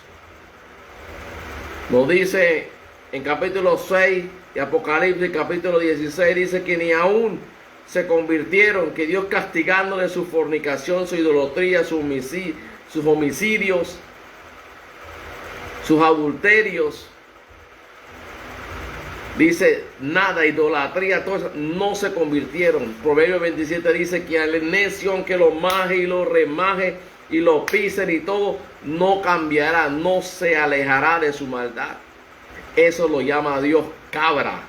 Nos dice en capítulo 6 de Apocalipsis, capítulo 16, dice que ni aún se convirtieron, que Dios castigándole su fornicación, su idolatría, sus homicidios, sus adulterios, dice nada, idolatría, todo eso, no se convirtieron. Proverbios 27 dice que al necio, aunque lo maje y lo remaje y lo pisen y todo, no cambiará, no se alejará de su maldad. Eso lo llama Dios cabra.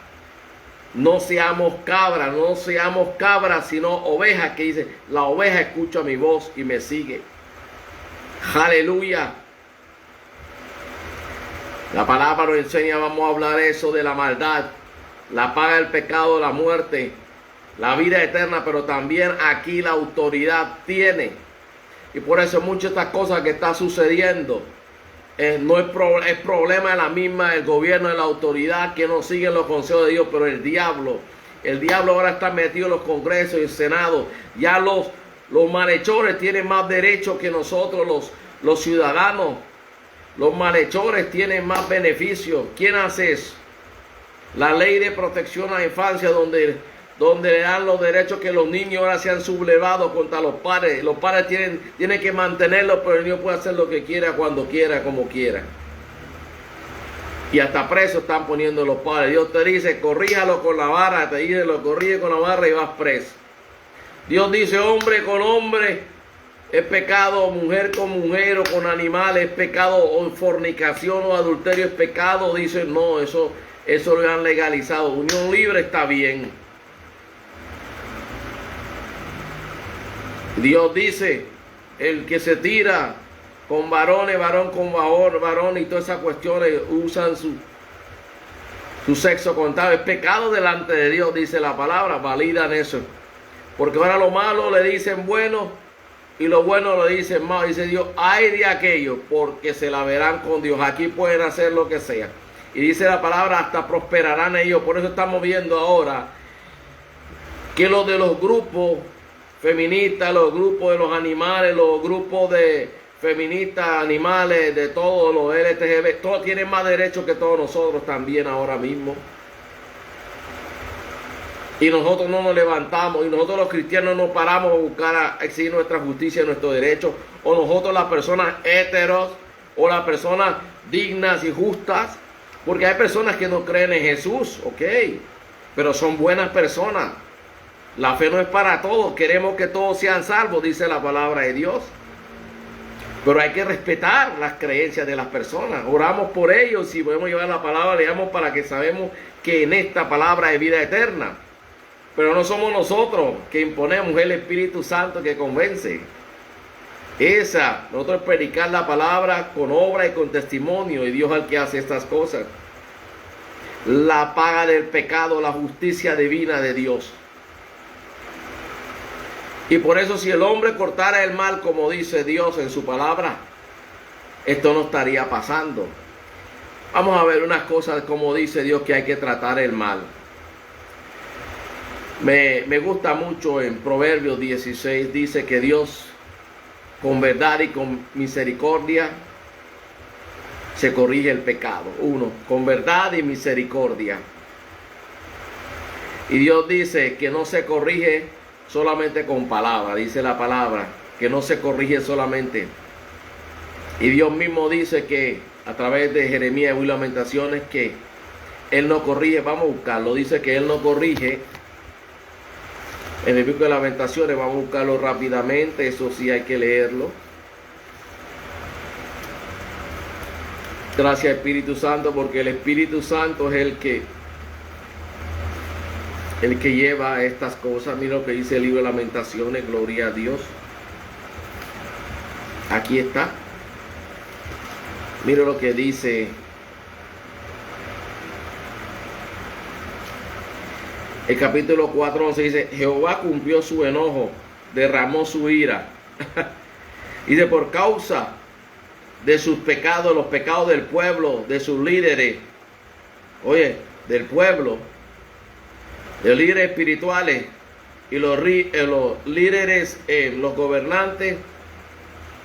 No seamos cabras, no seamos cabras, sino ovejas, que dice, la oveja escucha mi voz y me sigue. Aleluya. La palabra nos enseña, vamos a hablar eso de la maldad, la paga del pecado, la muerte, la vida eterna, pero también aquí la autoridad tiene. Y por eso muchas de estas cosas que está sucediendo, no es problema de la misma, el gobierno, de la autoridad, que no siguen los consejos de Dios, pero el diablo ahora está metido en los congresos y el senado. Ya los malhechores tienen más derechos que nosotros, los ciudadanos. Los malhechores tienen más beneficios. ¿Quién hace eso? La ley de protección a la infancia, donde le dan los derechos, que los niños ahora se han sublevado contra los padres. Los padres tienen que mantenerlos, pero el niño puede hacer lo que quiera, cuando quiera, como quiera. Y hasta preso están poniendo los padres. Dios te dice, corríjalo con la vara, te dice, lo corrige con la vara y vas preso. Dios dice, hombre con hombre es pecado, mujer con mujer o con animales es pecado, o fornicación o adulterio es pecado. Dice, no, eso lo han legalizado. Unión libre está bien. Dios dice, el que se tira con varones, varón con varón y todas esas cuestiones, usan su sexo contado, es pecado delante de Dios, dice la palabra, validan eso. Porque ahora lo malo le dicen bueno y lo bueno le dicen malo. Dice Dios, ay de aquellos, porque se la verán con Dios. Aquí pueden hacer lo que sea. Y dice la palabra, hasta prosperarán ellos. Por eso estamos viendo ahora que los de los grupos feministas, los grupos de los animales, los grupos de feministas, animales, de todos los LGTB, todos tienen más derechos que todos nosotros también ahora mismo. Y nosotros no nos levantamos, y nosotros los cristianos no paramos a buscar, a exigir nuestra justicia y nuestros derechos, o nosotros las personas heteros, o las personas dignas y justas, porque hay personas que no creen en Jesús, ok, pero son buenas personas. La fe no es para todos, queremos que todos sean salvos, dice la palabra de Dios. Pero hay que respetar las creencias de las personas. Oramos por ellos, si podemos llevar la palabra, leamos para que sabemos que en esta palabra hay vida eterna. Pero no somos nosotros que imponemos, el Espíritu Santo que convence. Nosotros predicar la palabra con obra y con testimonio, y Dios es el que hace estas cosas. La paga del pecado, la justicia divina de Dios. Y por eso, si el hombre cortara el mal, como dice Dios en su palabra, esto no estaría pasando. Vamos a ver unas cosas como dice Dios que hay que tratar el mal. Me gusta mucho en Proverbios 16, dice que Dios con verdad y con misericordia se corrige el pecado. Con verdad y misericordia. Y Dios dice que no se corrige solamente con palabras, dice la palabra, que no se corrige solamente. Y Dios mismo dice que a través de Jeremías y Lamentaciones que Él no corrige, vamos a buscarlo, dice que Él no corrige. En el libro de Lamentaciones, vamos a buscarlo rápidamente, eso sí hay que leerlo. Gracias Espíritu Santo, porque el Espíritu Santo es el que lleva estas cosas. Mira lo que dice el libro de Lamentaciones, gloria a Dios. Aquí está. Mira lo que dice. El capítulo 4:11 dice: Jehová cumplió su enojo, derramó su ira. Dice: por causa de sus pecados, los pecados del pueblo, de sus líderes, oye, del pueblo, de los líderes espirituales y los líderes, los gobernantes,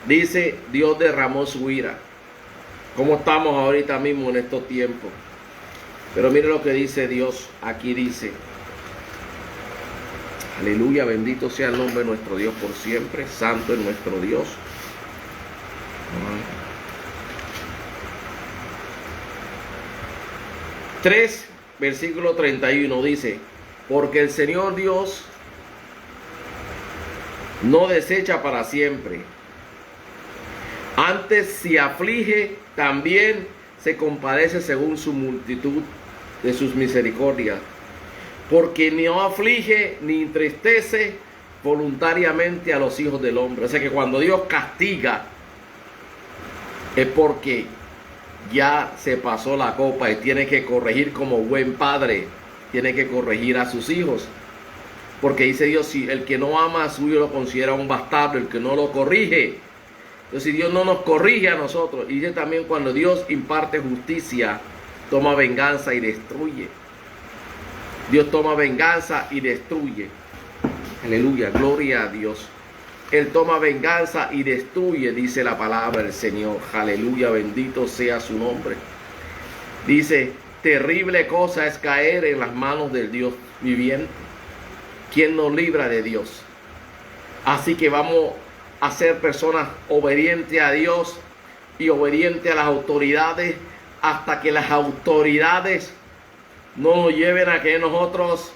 dice, Dios derramó su ira. ¿Cómo estamos ahorita mismo en estos tiempos? Pero mire lo que dice Dios, aquí dice, aleluya, bendito sea el nombre de nuestro Dios por siempre, santo es nuestro Dios. 3, versículo 31 dice: porque el Señor Dios no desecha para siempre, antes si aflige, también se compadece según su multitud de sus misericordias, porque no aflige ni entristece voluntariamente a los hijos del hombre. O sea que cuando Dios castiga es porque ya se pasó la copa y tiene que corregir, como buen padre tiene que corregir a sus hijos, porque dice Dios, si el que no ama a su hijo lo considera un bastardo, el que no lo corrige. Entonces, si Dios no nos corrige a nosotros, y dice también, cuando Dios imparte justicia, toma venganza y destruye. Dios toma venganza y destruye. Aleluya, gloria a Dios. Él toma venganza y destruye, dice la palabra del Señor. Aleluya, bendito sea su nombre. Dice: terrible cosa es caer en las manos del Dios viviente. ¿Quién nos libra de Dios? Así que vamos a ser personas obedientes a Dios y obedientes a las autoridades, hasta que las autoridades no nos lleven a que nosotros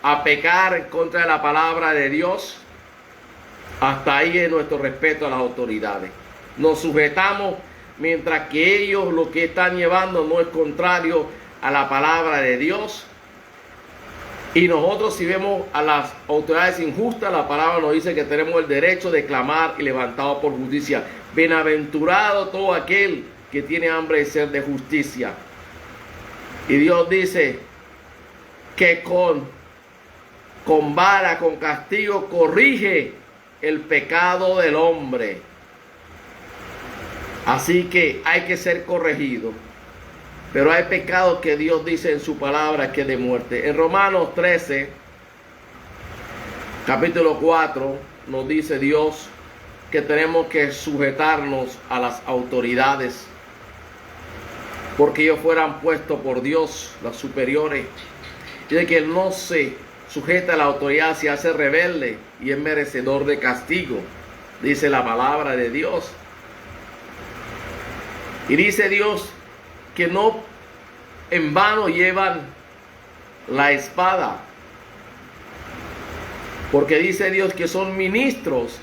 a pecar en contra de la palabra de Dios. Hasta ahí es nuestro respeto a las autoridades. Nos sujetamos mientras que ellos lo que están llevando no es contrario a la palabra de Dios. Y nosotros, si vemos a las autoridades injustas, la palabra nos dice que tenemos el derecho de clamar y levantado por justicia. Bienaventurado todo aquel que tiene hambre y sed de justicia. Y Dios dice que con vara, con castigo, corrige el pecado del hombre. Así que hay que ser corregido. Pero hay pecados que Dios dice en su palabra que es de muerte. En Romanos 13, capítulo 4, nos dice Dios que tenemos que sujetarnos a las autoridades, porque ellos fueran puestos por Dios, las superiores. Y de que él no se sujeta a la autoridad, se hace rebelde y es merecedor de castigo, dice la palabra de Dios. Y dice Dios que no en vano llevan la espada, porque dice Dios que son ministros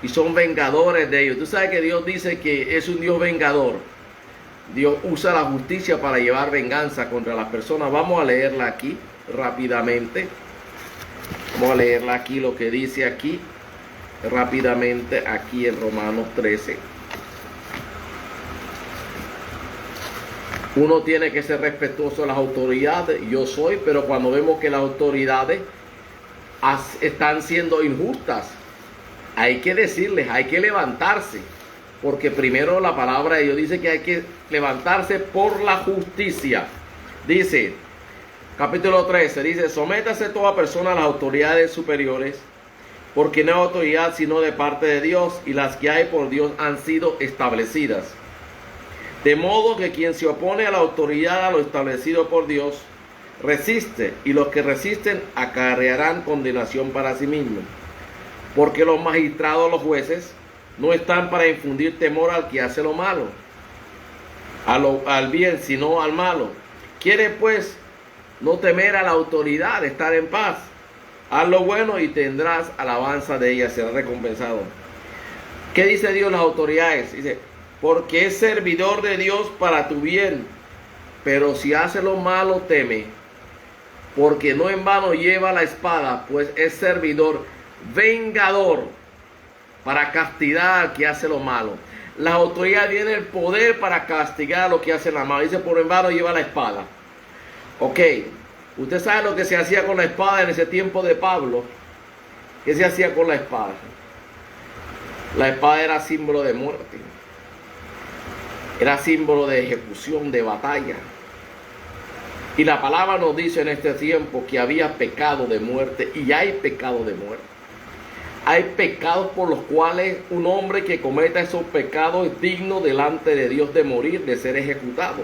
y son vengadores de ellos. Tú sabes que Dios dice que es un Dios vengador. Dios usa la justicia para llevar venganza contra las personas. Vamos a leerla aquí rápidamente. Vamos a leerla aquí, lo que dice aquí rápidamente, aquí en Romanos 13. Uno tiene que ser respetuoso de las autoridades. Yo soy, pero cuando vemos que las autoridades están siendo injustas, hay que decirles, hay que levantarse. Porque primero la palabra de Dios dice que hay que levantarse por la justicia. Dice, capítulo 13, dice: sométase toda persona a las autoridades superiores, porque no hay autoridad sino de parte de Dios, y las que hay por Dios han sido establecidas. De modo que quien se opone a la autoridad, a lo establecido por Dios, resiste, y los que resisten acarrearán condenación para sí mismos. Porque los magistrados, los jueces, no están para infundir temor al que hace lo malo, al bien, sino al malo. ¿Quieres pues no temer a la autoridad, estar en paz? Haz lo bueno y tendrás alabanza de ella, será recompensado. ¿Qué dice Dios las autoridades? Dice, porque es servidor de Dios para tu bien, pero si hace lo malo teme, porque no en vano lleva la espada, pues es servidor vengador para castigar al que hace lo malo. Las autoridades tienen el poder para castigar a los que hacen la malo. Dice, por en vano lleva la espada. Ok, usted sabe lo que se hacía con la espada en ese tiempo de Pablo. ¿Qué se hacía con la espada? La espada era símbolo de muerte. Era símbolo de ejecución, de batalla. Y la palabra nos dice en este tiempo que había pecado de muerte y hay pecado de muerte. Hay pecados por los cuales un hombre que cometa esos pecados es digno delante de Dios de morir, de ser ejecutado.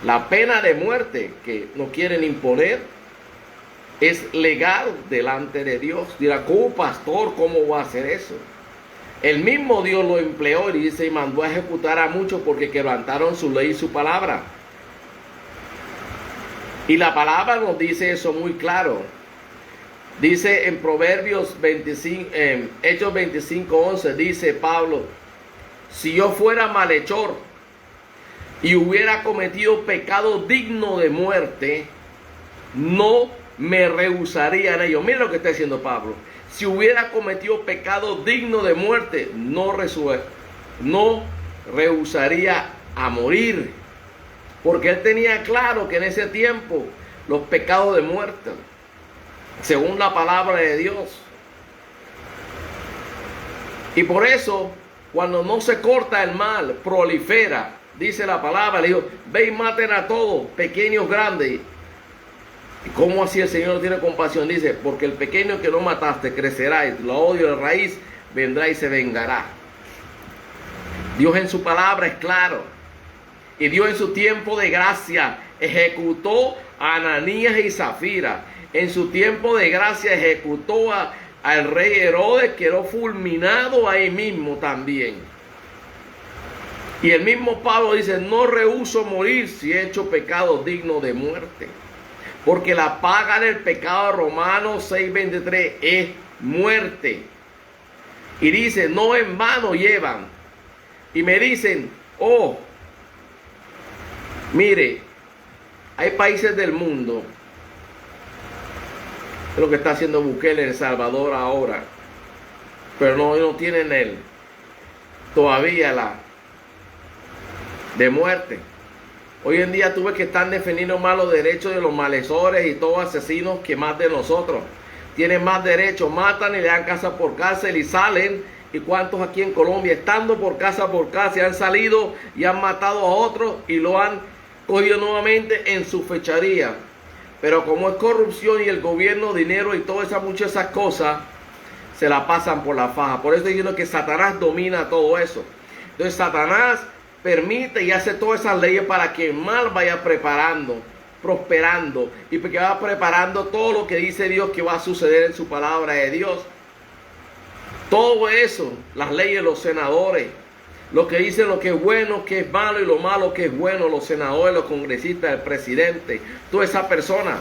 La pena de muerte que nos quieren imponer es legal delante de Dios. Dirá, ¿cómo pastor? ¿Cómo va a hacer eso? El mismo Dios lo empleó y dice, y mandó a ejecutar a muchos porque quebrantaron su ley y su palabra. Y la palabra nos dice eso muy claro. Dice en Proverbios 25, Hechos 25:11, dice Pablo, si yo fuera malhechor y hubiera cometido pecado digno de muerte, no me rehusaría en ello. Mira lo que está diciendo Pablo. Si hubiera cometido pecado digno de muerte, no rehusaría a morir. Porque él tenía claro que en ese tiempo los pecados de muerte, según la palabra de Dios. Y por eso, cuando no se corta el mal, prolifera. Dice la palabra, le dijo, ve y maten a todos, pequeños, grandes. ¿Y cómo así el Señor tiene compasión? Dice, porque el pequeño que no mataste crecerá y lo odio de raíz vendrá y se vengará. Dios en su palabra es claro. Y Dios en su tiempo de gracia ejecutó a Ananías y Zafira. En su tiempo de gracia ejecutó al rey Herodes, que quedó fulminado ahí mismo también. Y el mismo Pablo dice, no rehúso morir si he hecho pecado digno de muerte. Porque la paga del pecado, Romanos 6:23, es muerte. Y dice, no en vano llevan. Y me dicen, oh, mire, hay países del mundo, es lo que está haciendo Bukele en El Salvador ahora, pero no tienen todavía la de muerte. Hoy en día tú ves que están defendiendo más los derechos de los malhechores y todos asesinos que más de nosotros. Tienen más derechos, matan y le dan casa por cárcel y salen. ¿Y cuántos aquí en Colombia, estando por casa, han salido y han matado a otros y lo han cogido nuevamente en su fechoría? Pero como es corrupción y el gobierno, dinero y todas esas cosas, se la pasan por la faja. Por eso estoy diciendo que Satanás domina todo eso. Entonces Satanás permite y hace todas esas leyes para que el mal vaya prosperando y porque va preparando todo lo que dice Dios que va a suceder en su palabra de Dios. Todo eso, las leyes, los senadores, lo que dicen lo que es bueno, que es malo y lo malo que es bueno, los senadores, los congresistas, el presidente, toda esa persona.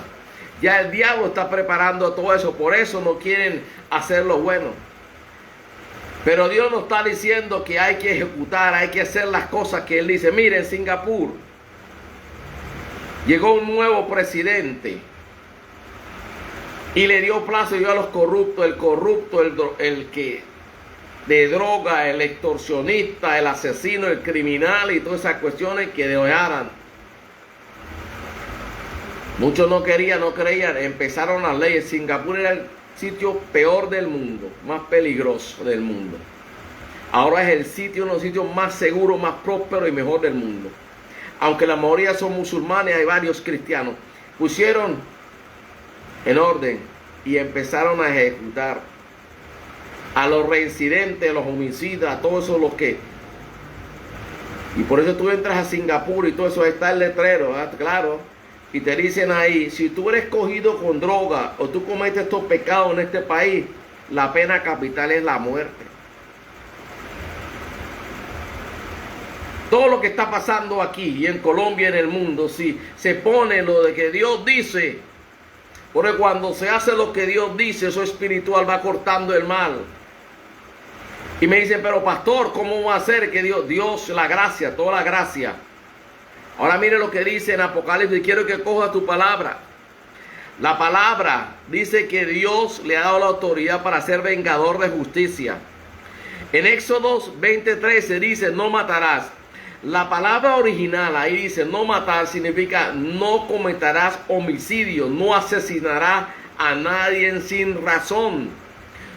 Ya el diablo está preparando todo eso, por eso no quieren hacer lo bueno. Pero Dios nos está diciendo que hay que ejecutar, hay que hacer las cosas que Él dice. Miren, en Singapur llegó un nuevo presidente y le dio plazo a los corruptos, el que de droga, el extorsionista, el asesino, el criminal y todas esas cuestiones que dejaran. Muchos no creían, empezaron las leyes. Singapur era el sitio peor del mundo, más peligroso del mundo. Ahora es uno de los sitios más seguros, más prósperos y mejor del mundo. Aunque la mayoría son musulmanes, hay varios cristianos. Pusieron en orden y empezaron a ejecutar a los reincidentes, a los homicidas, a todos esos los que... Y por eso tú entras a Singapur y todo eso, está el letrero, ¿verdad? Claro. Y te dicen ahí, si tú eres cogido con droga o tú cometes estos pecados en este país, la pena capital es la muerte. todo lo que está pasando aquí y en Colombia y en el mundo, si se pone lo de que Dios dice, porque cuando se hace lo que Dios dice, eso espiritual va cortando el mal. Y me dicen, pero pastor, ¿cómo va a ser que Dios, la gracia, toda la gracia? Ahora mire lo que dice en Apocalipsis, y quiero que coja tu palabra. La palabra dice que Dios le ha dado la autoridad para ser vengador de justicia. En Éxodo 20:13 dice, no matarás. La palabra original ahí dice, no matar, significa no cometerás homicidio, no asesinarás a nadie sin razón.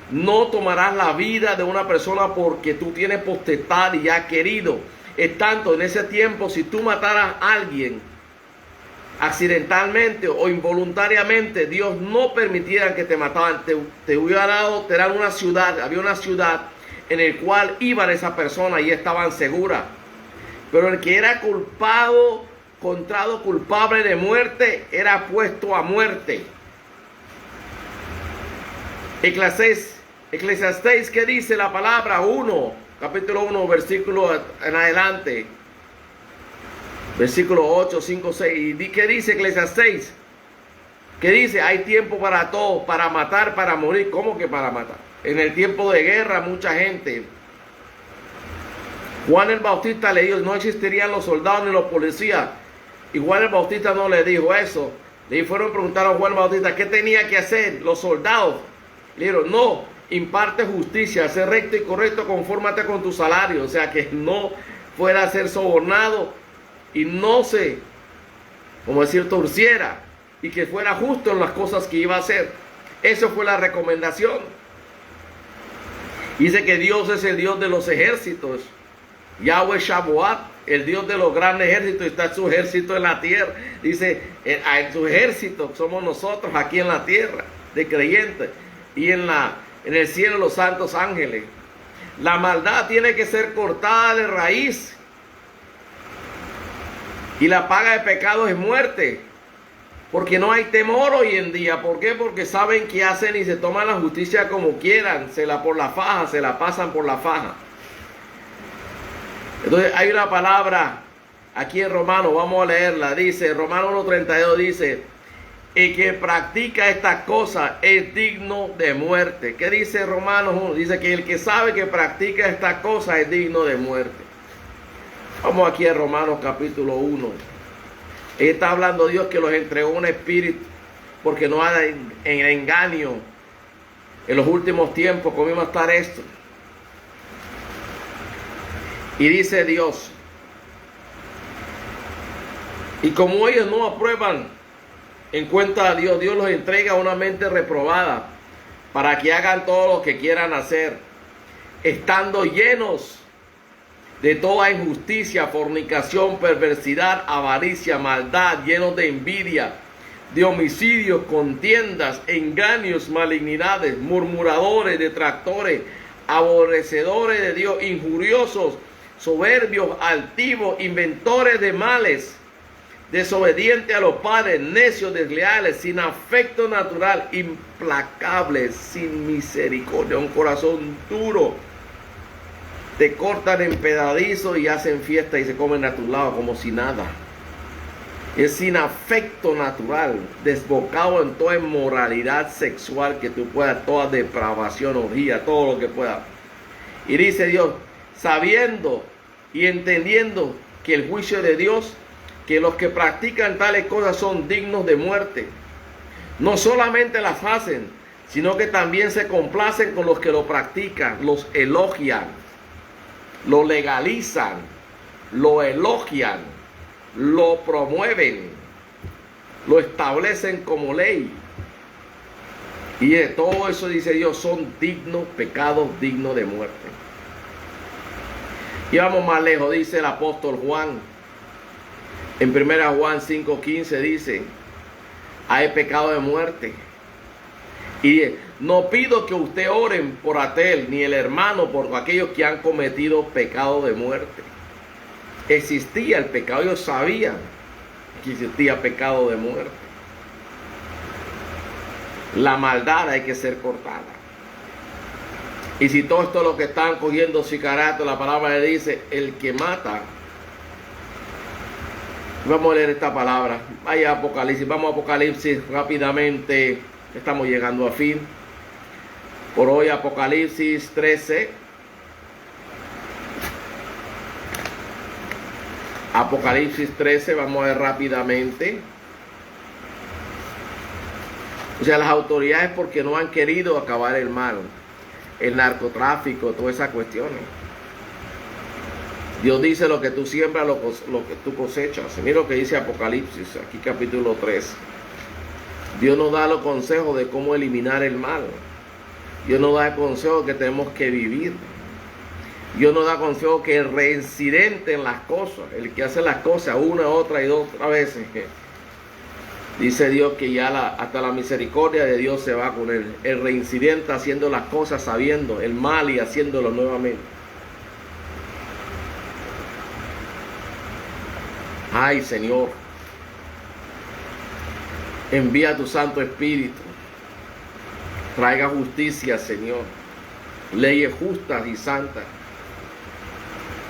No tomarás la vida de una persona porque tú tienes potestad y has querido. Es tanto, en ese tiempo, si tú mataras a alguien accidentalmente o involuntariamente, Dios no permitiera que te mataran. Te hubiera dado, te dan una ciudad, había una ciudad en el cual iban esa persona y estaban seguras. Pero el que era culpado, encontrado culpable de muerte, era puesto a muerte. Eclesiastés, ¿qué dice la palabra? Capítulo 1, versículo en adelante. Versículo 8, 5, 6. ¿Y qué dice Eclesiastés? ¿Qué dice? Hay tiempo para todo, para matar, para morir. ¿Cómo que para matar? En el tiempo de guerra, mucha gente. Juan el Bautista le dijo, no existirían los soldados ni los policías. Y Juan el Bautista no le dijo eso. Le fueron a preguntar a Juan el Bautista, ¿qué tenía que hacer los soldados? Le dijeron, no, imparte justicia, sé recto y correcto, confórmate con tu salario. O sea, que no fuera a ser sobornado y no se, como decir, torciera. Y que fuera justo en las cosas que iba a hacer. Eso fue la recomendación. Dice que Dios es el Dios de los ejércitos. Yahweh Shabuat, el Dios de los grandes ejércitos, está su ejército en la tierra. Dice, en su ejército somos nosotros aquí en la tierra, de creyentes. Y en el cielo los santos ángeles. La maldad tiene que ser cortada de raíz. Y la paga de pecado es muerte. Porque no hay temor hoy en día. ¿Por qué? Porque saben que hacen y se toman la justicia como quieran. Se la pasan por la faja. Entonces hay una palabra aquí en Romanos, vamos a leerla, dice, Romanos 1:32 dice, el que practica estas cosas es digno de muerte. ¿Qué dice Romanos 1? Dice que el que sabe que practica estas cosas es digno de muerte. Vamos aquí a Romanos capítulo 1. Está hablando Dios que los entregó un espíritu, porque no hay en engaño en los últimos tiempos, ¿cómo iba a estar esto? Y dice Dios, y como ellos no aprueban en cuenta a Dios, Dios los entrega a una mente reprobada para que hagan todo lo que quieran hacer, estando llenos de toda injusticia, fornicación, perversidad, avaricia, maldad, llenos de envidia, de homicidios, contiendas, engaños, malignidades, murmuradores, detractores, aborrecedores de Dios, injuriosos, soberbios, altivos, inventores de males, desobedientes a los padres, necios, desleales, sin afecto natural, implacables, sin misericordia, un corazón duro. Te cortan en pedazos y hacen fiesta y se comen a tu lado como si nada. Es sin afecto natural, desbocado en toda inmoralidad sexual que tú puedas, toda depravación, orgía, todo lo que puedas. Y dice Dios, sabiendo y entendiendo que el juicio de Dios, que los que practican tales cosas son dignos de muerte. No solamente las hacen, sino que también se complacen con los que lo practican, los elogian, lo legalizan, lo elogian, lo promueven, lo establecen como ley. Y de todo eso, dice Dios, son dignos, pecados dignos de muerte. Y vamos más lejos, dice el apóstol Juan. En 1 Juan 5:15 dice, hay pecado de muerte. Y no pido que usted oren por aquel, ni el hermano, por aquellos que han cometido pecado de muerte. Existía el pecado, ellos sabían que existía pecado de muerte. La maldad hay que ser cortada. Y si todo esto es lo que están cogiendo sicarato, la palabra le dice, el que mata Vamos a leer esta palabra. Vaya Apocalipsis. Vamos a Apocalipsis rápidamente. Estamos llegando a fin. Por hoy Apocalipsis 13. Apocalipsis 13. Vamos a ver rápidamente. O sea, las autoridades porque no han querido acabar el mal. El narcotráfico, todas esas cuestiones. Dios dice: lo que tú siembras, lo que tú cosechas. Mira lo que dice Apocalipsis, aquí capítulo 3. Dios nos da los consejos de cómo eliminar el mal. Dios nos da el consejo que tenemos que vivir. Dios nos da consejo que el reincidente en las cosas, el que hace las cosas una, otra y dos veces, dice Dios que ya hasta la misericordia de Dios se va con él. El reincidente haciendo las cosas sabiendo el mal y haciéndolo nuevamente. Ay, Señor, envía tu Santo Espíritu. Traiga justicia, Señor. Leyes justas y santas.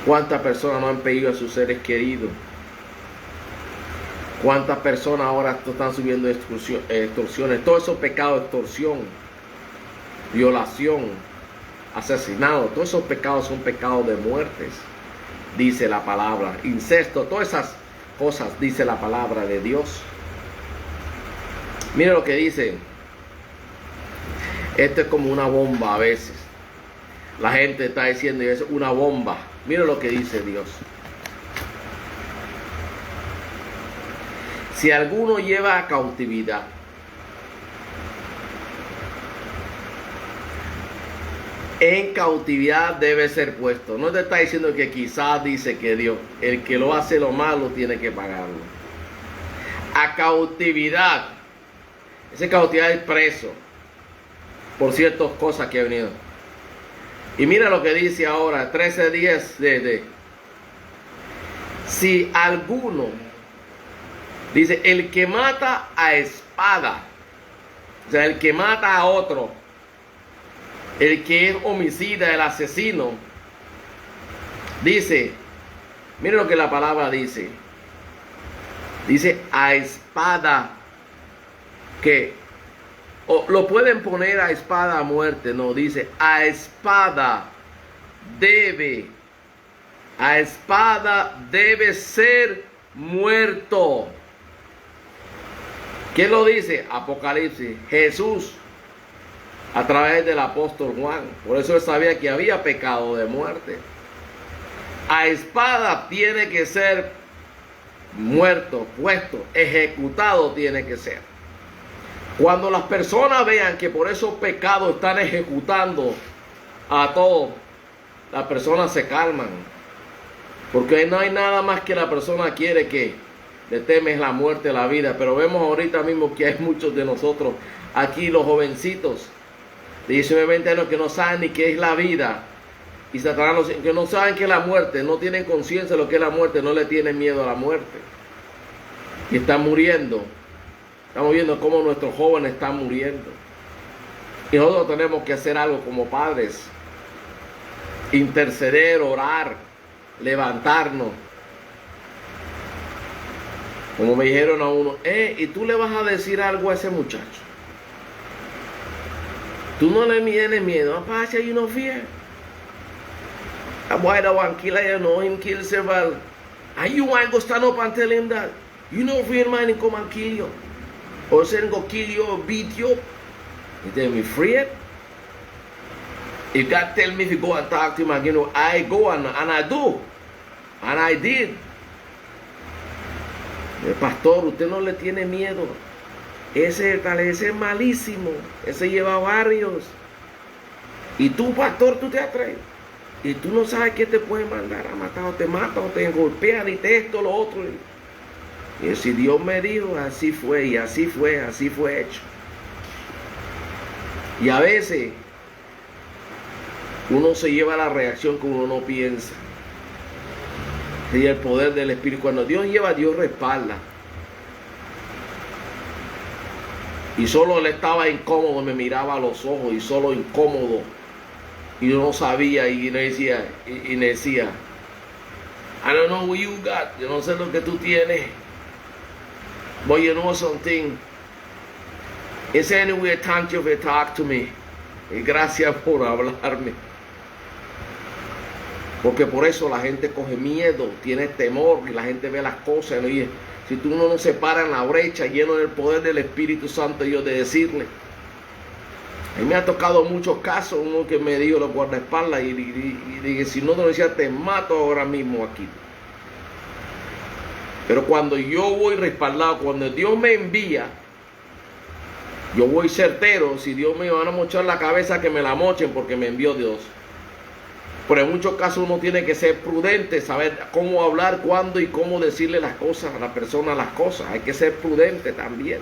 ¿Cuántas personas no han pedido a sus seres queridos? ¿Cuántas personas ahora están subiendo extorsiones? Todos esos pecados, extorsión, violación, asesinato, todos esos pecados son pecados de muertes, dice la palabra. Incesto, todas esas cosas, dice la palabra de Dios. Mire lo que dice. Esto es como una bomba a veces. La gente está diciendo es una bomba. Mire lo que dice Dios. Si alguno lleva a cautividad en cautividad debe ser puesto. No te está diciendo que quizás dice que Dios, el que lo hace lo malo tiene que pagarlo. A cautividad. Esa cautividad es preso por ciertas cosas que ha venido. Y mira lo que dice ahora, 13:10 si alguno, dice, el que mata a espada, o sea, el que mata a otro, el que es homicida, el asesino, dice, mire lo que la palabra dice, a espada, que o lo pueden poner a espada a muerte, no, dice a espada debe ser muerto. ¿Quién lo dice? Apocalipsis, Jesús, a través del apóstol Juan. Por eso él sabía que había pecado de muerte. A espada tiene que ser muerto, puesto, ejecutado tiene que ser. Cuando las personas vean que por esos pecados están ejecutando a todos, las personas se calman. Porque no hay nada más que la persona quiere que le temes la muerte, la vida. Pero vemos ahorita mismo que hay muchos de nosotros aquí, los jovencitos de 19, 20 años que no saben ni qué es la vida. Y Satanás, que no saben qué es la muerte, no tienen conciencia de lo que es la muerte, no le tienen miedo a la muerte. Y están muriendo. Estamos viendo cómo nuestros jóvenes están muriendo. Y nosotros tenemos que hacer algo como padres. Interceder, orar, levantarnos. Como me dijeron a uno, ¿y tú le vas a decir algo a ese muchacho? Tú no le tienes miedo. Pasha, you no fear. Why the one killer, you know him kill several. And you want to go stand up and tell him that? You no fear man, he come and kill you. Or send go kill you or beat you. You tell me afraid? If God tell me to go and talk to him again, I go and I do. And I did. El pastor, usted no le tiene miedo. Ese es malísimo. Ese lleva varios. Y tú, pastor, tú te atreves. Y tú no sabes que te puede mandar a matar, o te mata, o te golpean, y te esto, lo otro. Y si Dios me dijo, así fue, y así fue hecho. Y a veces uno se lleva la reacción que uno no piensa. Y el poder del Espíritu, cuando Dios lleva, Dios respalda. Y solo él estaba incómodo, me miraba a los ojos, y solo incómodo. Y yo no sabía, y me decía, I don't know what you got, yo no sé lo que tú tienes. But you know something? It's anyway, thank you for talk to me. Y gracias por hablarme. Porque por eso la gente coge miedo, tiene temor y la gente ve las cosas. Y si tú no se para en la brecha, lleno del poder del Espíritu Santo, yo de decirle. A mí me ha tocado muchos casos, uno que me dijo los guardaespaldas y dije, si no te lo decía, te mato ahora mismo aquí. Pero cuando yo voy respaldado, cuando Dios me envía, yo voy certero. Si Dios me van a mochar la cabeza, que me la mochen porque me envió Dios. Pero en muchos casos uno tiene que ser prudente, saber cómo hablar, cuándo y cómo decirle las cosas a la persona, las cosas. Hay que ser prudente también.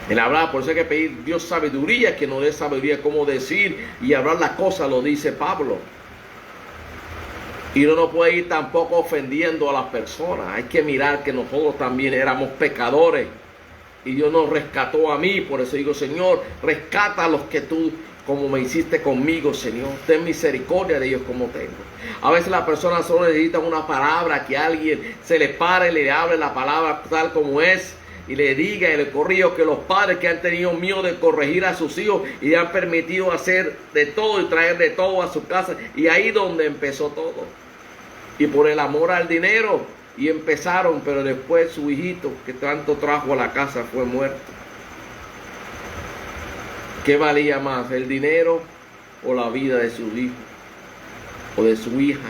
El hablar, por eso hay que pedir Dios sabiduría, que nos dé sabiduría cómo decir y hablar las cosas, lo dice Pablo. Y uno no puede ir tampoco ofendiendo a las personas. Hay que mirar que nosotros también éramos pecadores. Y Dios nos rescató a mí. Por eso digo, Señor, rescata a los que tú, como me hiciste conmigo, Señor. Ten misericordia de ellos como tengo. A veces las personas solo necesitan una palabra, que alguien se le pare y le hable la palabra tal como es. Y le diga y le corrija, que los padres que han tenido miedo de corregir a sus hijos y le han permitido hacer de todo y traer de todo a su casa. Y ahí donde empezó todo. Y por el amor al dinero. Y empezaron, pero después su hijito que tanto trajo a la casa fue muerto. ¿Qué valía más, el dinero o la vida de su hijo o de su hija?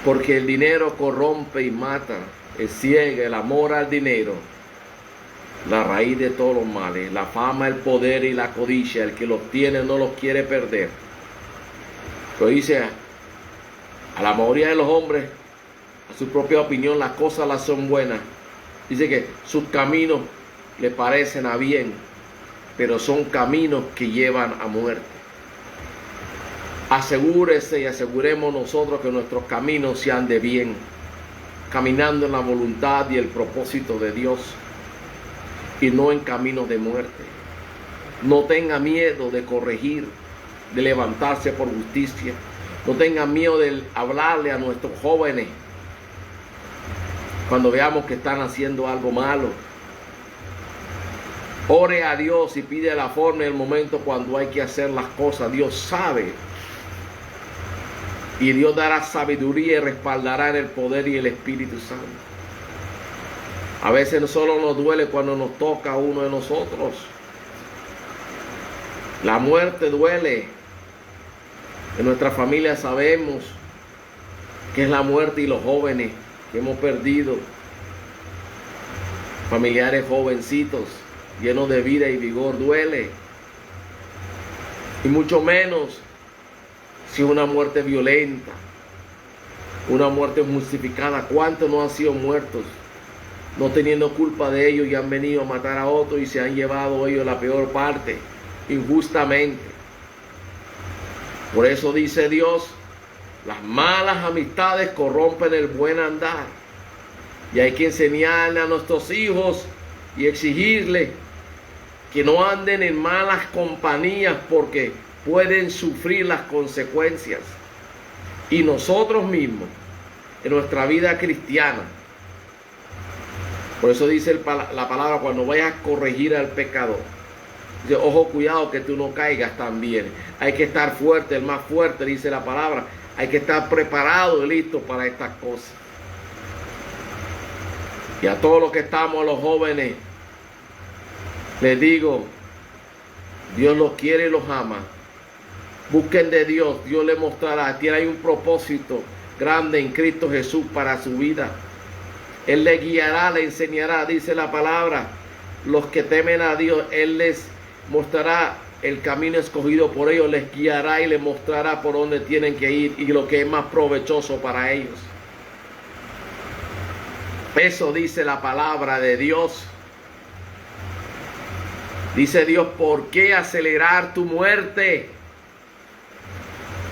Porque el dinero corrompe y mata, es ciega. El amor al dinero, la raíz de todos los males. La fama, el poder y la codicia, el que los tiene no los quiere perder. Pero dice, a la mayoría de los hombres, a su propia opinión, las cosas las son buenas. Dice que sus caminos le parecen a bien, pero son caminos que llevan a muerte. Asegúrese y aseguremos nosotros que nuestros caminos sean de bien, caminando en la voluntad y el propósito de Dios, y no en caminos de muerte. No tenga miedo de corregir, de levantarse por justicia. No tenga miedo de hablarle a nuestros jóvenes cuando veamos que están haciendo algo malo. Ore a Dios y pide la forma y el momento cuando hay que hacer las cosas. Dios sabe. Y Dios dará sabiduría y respaldará en el poder y el Espíritu Santo. A veces no solo nos duele cuando nos toca a uno de nosotros. La muerte duele. En nuestra familia sabemos que es la muerte, y los jóvenes que hemos perdido, familiares jovencitos, llenos de vida y vigor, duele. Y mucho menos si es una muerte violenta, una muerte justificada. ¿Cuántos no han sido muertos no teniendo culpa de ellos y han venido a matar a otros y se han llevado ellos la peor parte injustamente? Por eso dice Dios, las malas amistades corrompen el buen andar. Y hay que enseñarle a nuestros hijos y exigirle que no anden en malas compañías, porque pueden sufrir las consecuencias. Y nosotros mismos, en nuestra vida cristiana, por eso dice la palabra, cuando vayas a corregir al pecador, dice, ojo, cuidado que tú no caigas también. Hay que estar fuerte, el más fuerte, dice la palabra. Hay que estar preparado y listo para estas cosas. Y a todos los que estamos, los jóvenes, les digo, Dios los quiere y los ama. Busquen de Dios, Dios les mostrará. Hay un propósito grande en Cristo Jesús para su vida. Él les guiará, les enseñará, dice la palabra. Los que temen a Dios, Él les mostrará el camino escogido por ellos, les guiará y les mostrará por dónde tienen que ir y lo que es más provechoso para ellos. Eso dice la palabra de Dios. Dice Dios, ¿por qué acelerar tu muerte?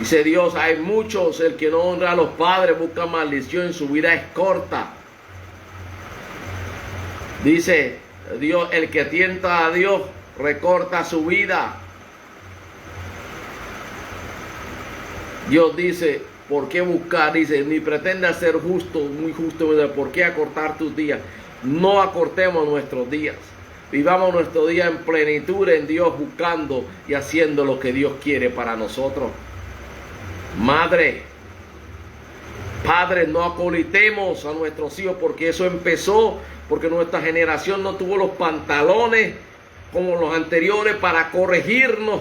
Dice Dios, hay muchos, el que no honra a los padres busca maldición, su vida es corta. Dice Dios, el que tienta a Dios recorta su vida. Dios dice, ¿Por qué buscar? Dice, ni pretenda ser justo, muy justo. ¿Por qué acortar tus días? No acortemos nuestros días. Vivamos nuestro día en plenitud en Dios, buscando y haciendo lo que Dios quiere para nosotros. Madre, padre, no acolitemos a nuestros hijos, porque eso empezó, porque nuestra generación no tuvo los pantalones como los anteriores para corregirnos,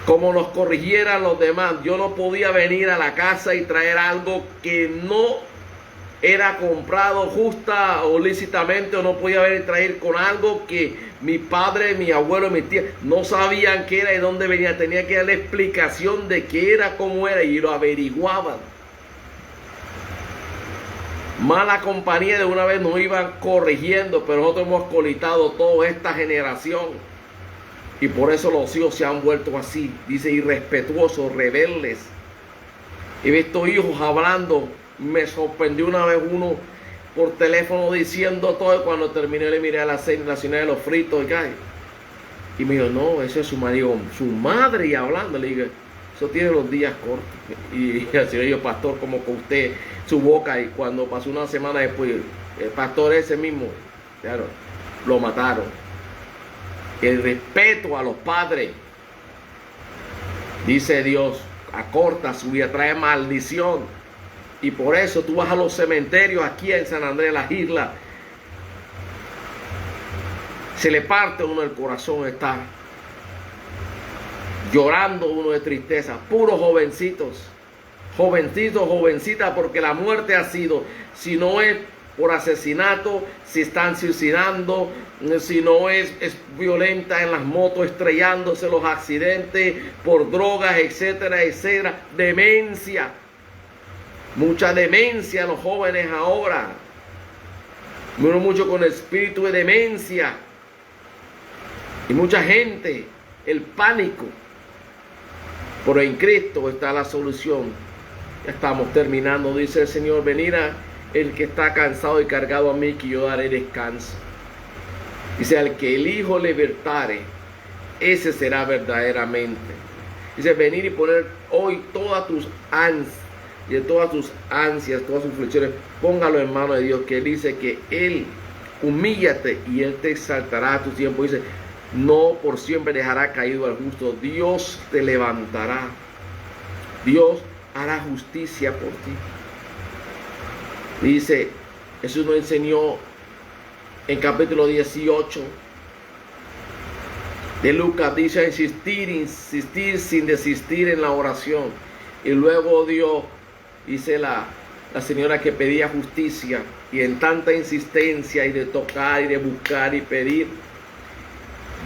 como nos corrigieran los demás. Yo no podía venir a la casa y traer algo que no era comprado justa o lícitamente, o no podía venir a traer con algo que mi padre, mi abuelo, mi tía no sabían qué era y dónde venía. Tenía que darle explicación de qué era, cómo era, y lo averiguaban. Mala compañía de una vez nos iban corrigiendo, pero nosotros hemos colitado toda esta generación. Y por eso los hijos se han vuelto así, dice, irrespetuosos, rebeldes. He visto hijos hablando. Me sorprendió una vez uno por teléfono diciendo todo, y cuando terminé le miré a la cena de los fritos y me dijo, no, ese es su marido, su madre, y hablando. Le dije, eso tiene los días cortos. Y así le digo, pastor, como con usted, su boca. Y cuando pasó una semana después, el pastor ese mismo, claro, lo mataron. El respeto a los padres, dice Dios, acorta su vida, trae maldición. Y por eso tú vas a los cementerios aquí en San Andrés, las islas, se le parte a uno el corazón, está llorando uno de tristeza, puros jovencitos, jovencitas, porque la muerte ha sido, si no es por asesinato, si están suicidando, si no es violenta en las motos, estrellándose, los accidentes, por drogas, etcétera, etcétera, demencia. Mucha demencia en los jóvenes ahora. Mucho con espíritu de demencia. Y mucha gente, el pánico. Pero en Cristo está la solución. Ya estamos terminando, dice el Señor. Venid a el que está cansado y cargado a mí, que yo daré descanso. Dice, al que el Hijo libertare, ese será verdaderamente. Dice, venir y poner hoy todas tus ansias, y de todas tus ansias, todas sus aflicciones, póngalo en manos de Dios, que Él dice que Él, humíllate y Él te exaltará a tu tiempo. Dice, no por siempre dejará caído al justo. Dios te levantará. Dios hará justicia por ti. Dice, Jesús nos enseñó en capítulo 18 de Lucas, dice, insistir sin desistir en la oración. Y luego Dios, dice la señora que pedía justicia, y en tanta insistencia y de tocar y de buscar y pedir,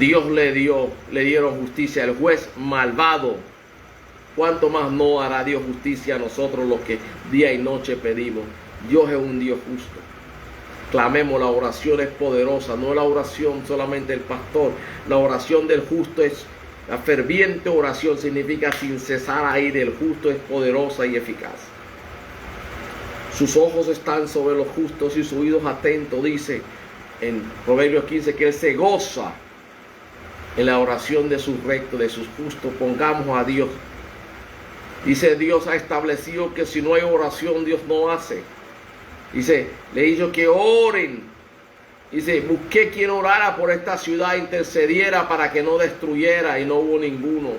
Dios le dieron justicia. El juez malvado, ¿cuánto más no hará Dios justicia a nosotros los que día y noche pedimos? Dios es un Dios justo. Clamemos, la oración es poderosa, no la oración solamente del pastor. La oración del justo es, la ferviente oración significa sin cesar ahí, del justo es poderosa y eficaz. Sus ojos están sobre los justos y sus oídos atentos, dice en Proverbios 15, que Él se goza en la oración de sus rectos, de sus justos. Pongamos a Dios. Dice, Dios ha establecido que si no hay oración, Dios no hace. Dice, le he dicho que oren. Dice, busqué quien orara por esta ciudad, intercediera para que no destruyera, y no hubo ninguno.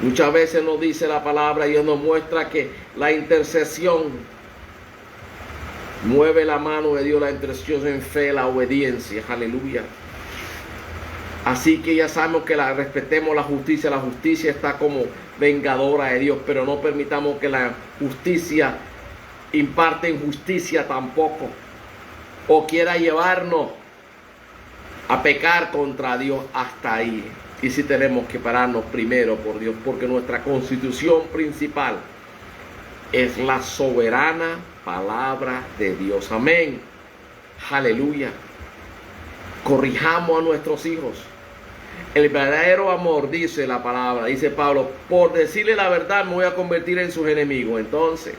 Muchas veces nos dice la palabra, y Dios nos muestra que la intercesión mueve la mano de Dios, la intercesión en fe, la obediencia. Aleluya. Así que ya sabemos que respetemos la justicia. La justicia está como vengadora de Dios, pero no permitamos que la justicia imparte injusticia tampoco, o quiera llevarnos a pecar contra Dios. Hasta ahí. Y si tenemos que pararnos primero por Dios, porque nuestra constitución principal es la soberana palabra de Dios. Amén. Aleluya. Corrijamos a nuestros hijos. El verdadero amor, dice la palabra, dice Pablo, por decirle la verdad me voy a convertir en sus enemigos. Entonces,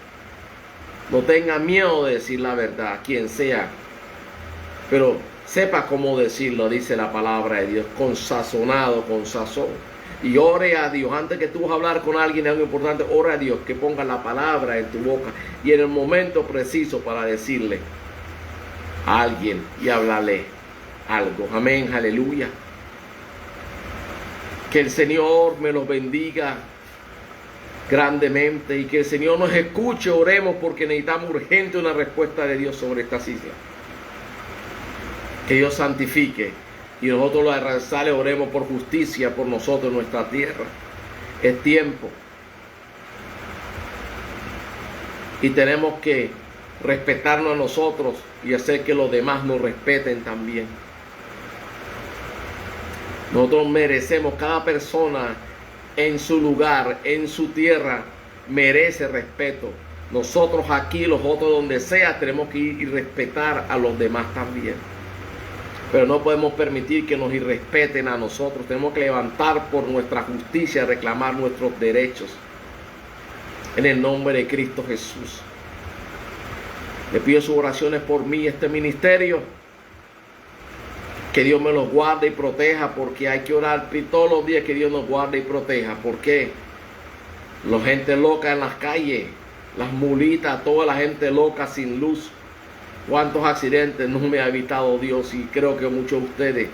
no tenga miedo de decir la verdad, quien sea, pero sepa cómo decirlo, dice la palabra de Dios, con sazonado, con sazón. Y ore a Dios. Antes que tú vas a hablar con alguien, algo importante, ora a Dios que ponga la palabra en tu boca y en el momento preciso para decirle a alguien y hablarle algo. Amén, aleluya. Que el Señor me los bendiga grandemente y que el Señor nos escuche. Oremos porque necesitamos urgente una respuesta de Dios sobre estas islas. Que Dios santifique y nosotros los arranzales oremos por justicia por nosotros en nuestra tierra. Es tiempo y tenemos que respetarnos a nosotros y hacer que los demás nos respeten también. Nosotros merecemos, cada persona en su lugar, en su tierra, merece respeto. Nosotros aquí, los otros donde sea, tenemos que ir y respetar a los demás también. Pero no podemos permitir que nos irrespeten a nosotros. Tenemos que levantar por nuestra justicia, reclamar nuestros derechos. En el nombre de Cristo Jesús. Le pido sus oraciones por mí, este ministerio. Que Dios me los guarde y proteja, porque hay que orar todos los días que Dios nos guarde y proteja. Porque la gente loca en las calles, las mulitas, toda la gente loca sin luz. Cuántos accidentes no me ha evitado Dios, y creo que muchos de ustedes,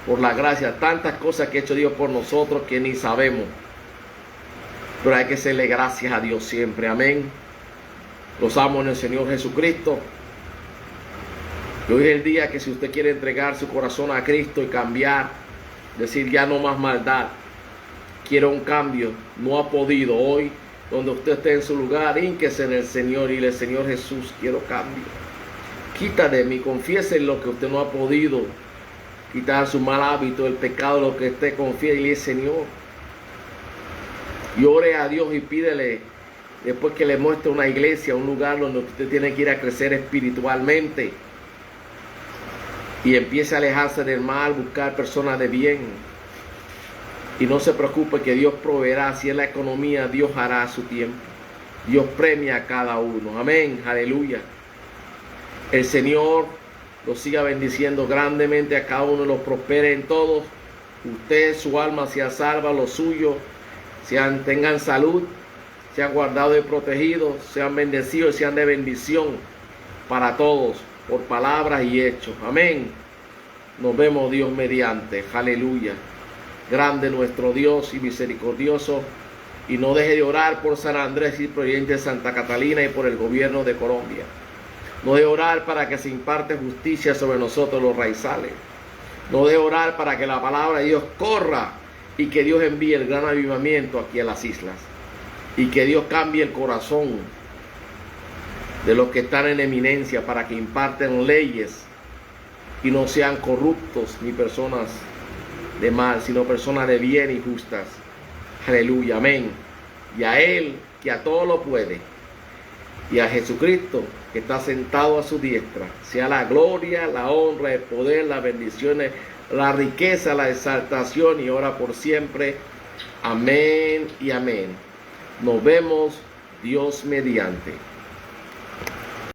por la gracia, tantas cosas que ha hecho Dios por nosotros que ni sabemos. Pero hay que hacerle gracias a Dios siempre. Amén. Los amo en el Señor Jesucristo. Y hoy es el día que si usted quiere entregar su corazón a Cristo y cambiar, decir ya no más maldad, quiero un cambio, no ha podido, hoy donde usted esté en su lugar, hínquese en el Señor y dile: Señor Jesús, quiero cambio. Quita de mí, confiese en lo que usted no ha podido quitar, su mal hábito, el pecado, lo que usted confía, y dile: Señor. Y ore a Dios y pídele, después que le muestre una iglesia, un lugar donde usted tiene que ir a crecer espiritualmente. Y empiece a alejarse del mal, buscar personas de bien. Y no se preocupe que Dios proveerá. Si es la economía, Dios hará a su tiempo. Dios premia a cada uno. Amén, aleluya. El Señor los siga bendiciendo grandemente a cada uno, los prospere en todos. Usted, su alma sea salva, los suyos tengan salud, sean guardados y protegidos, sean bendecidos y sean de bendición para todos, por palabras y hechos. Amén. Nos vemos Dios mediante. Aleluya. Grande nuestro Dios y misericordioso. Y no deje de orar por San Andrés y por el de Santa Catalina y por el gobierno de Colombia. No deje de orar para que se imparte justicia sobre nosotros los raizales. No deje de orar para que la palabra de Dios corra y que Dios envíe el gran avivamiento aquí a las islas. Y que Dios cambie el corazón de los que están en eminencia para que imparten leyes y no sean corruptos ni personas de mal, sino personas de bien y justas. Aleluya, amén. Y a Él, que a todo lo puede, y a Jesucristo, que está sentado a su diestra, sea la gloria, la honra, el poder, las bendiciones, la riqueza, la exaltación y ahora por siempre. Amén y amén. Nos vemos Dios mediante.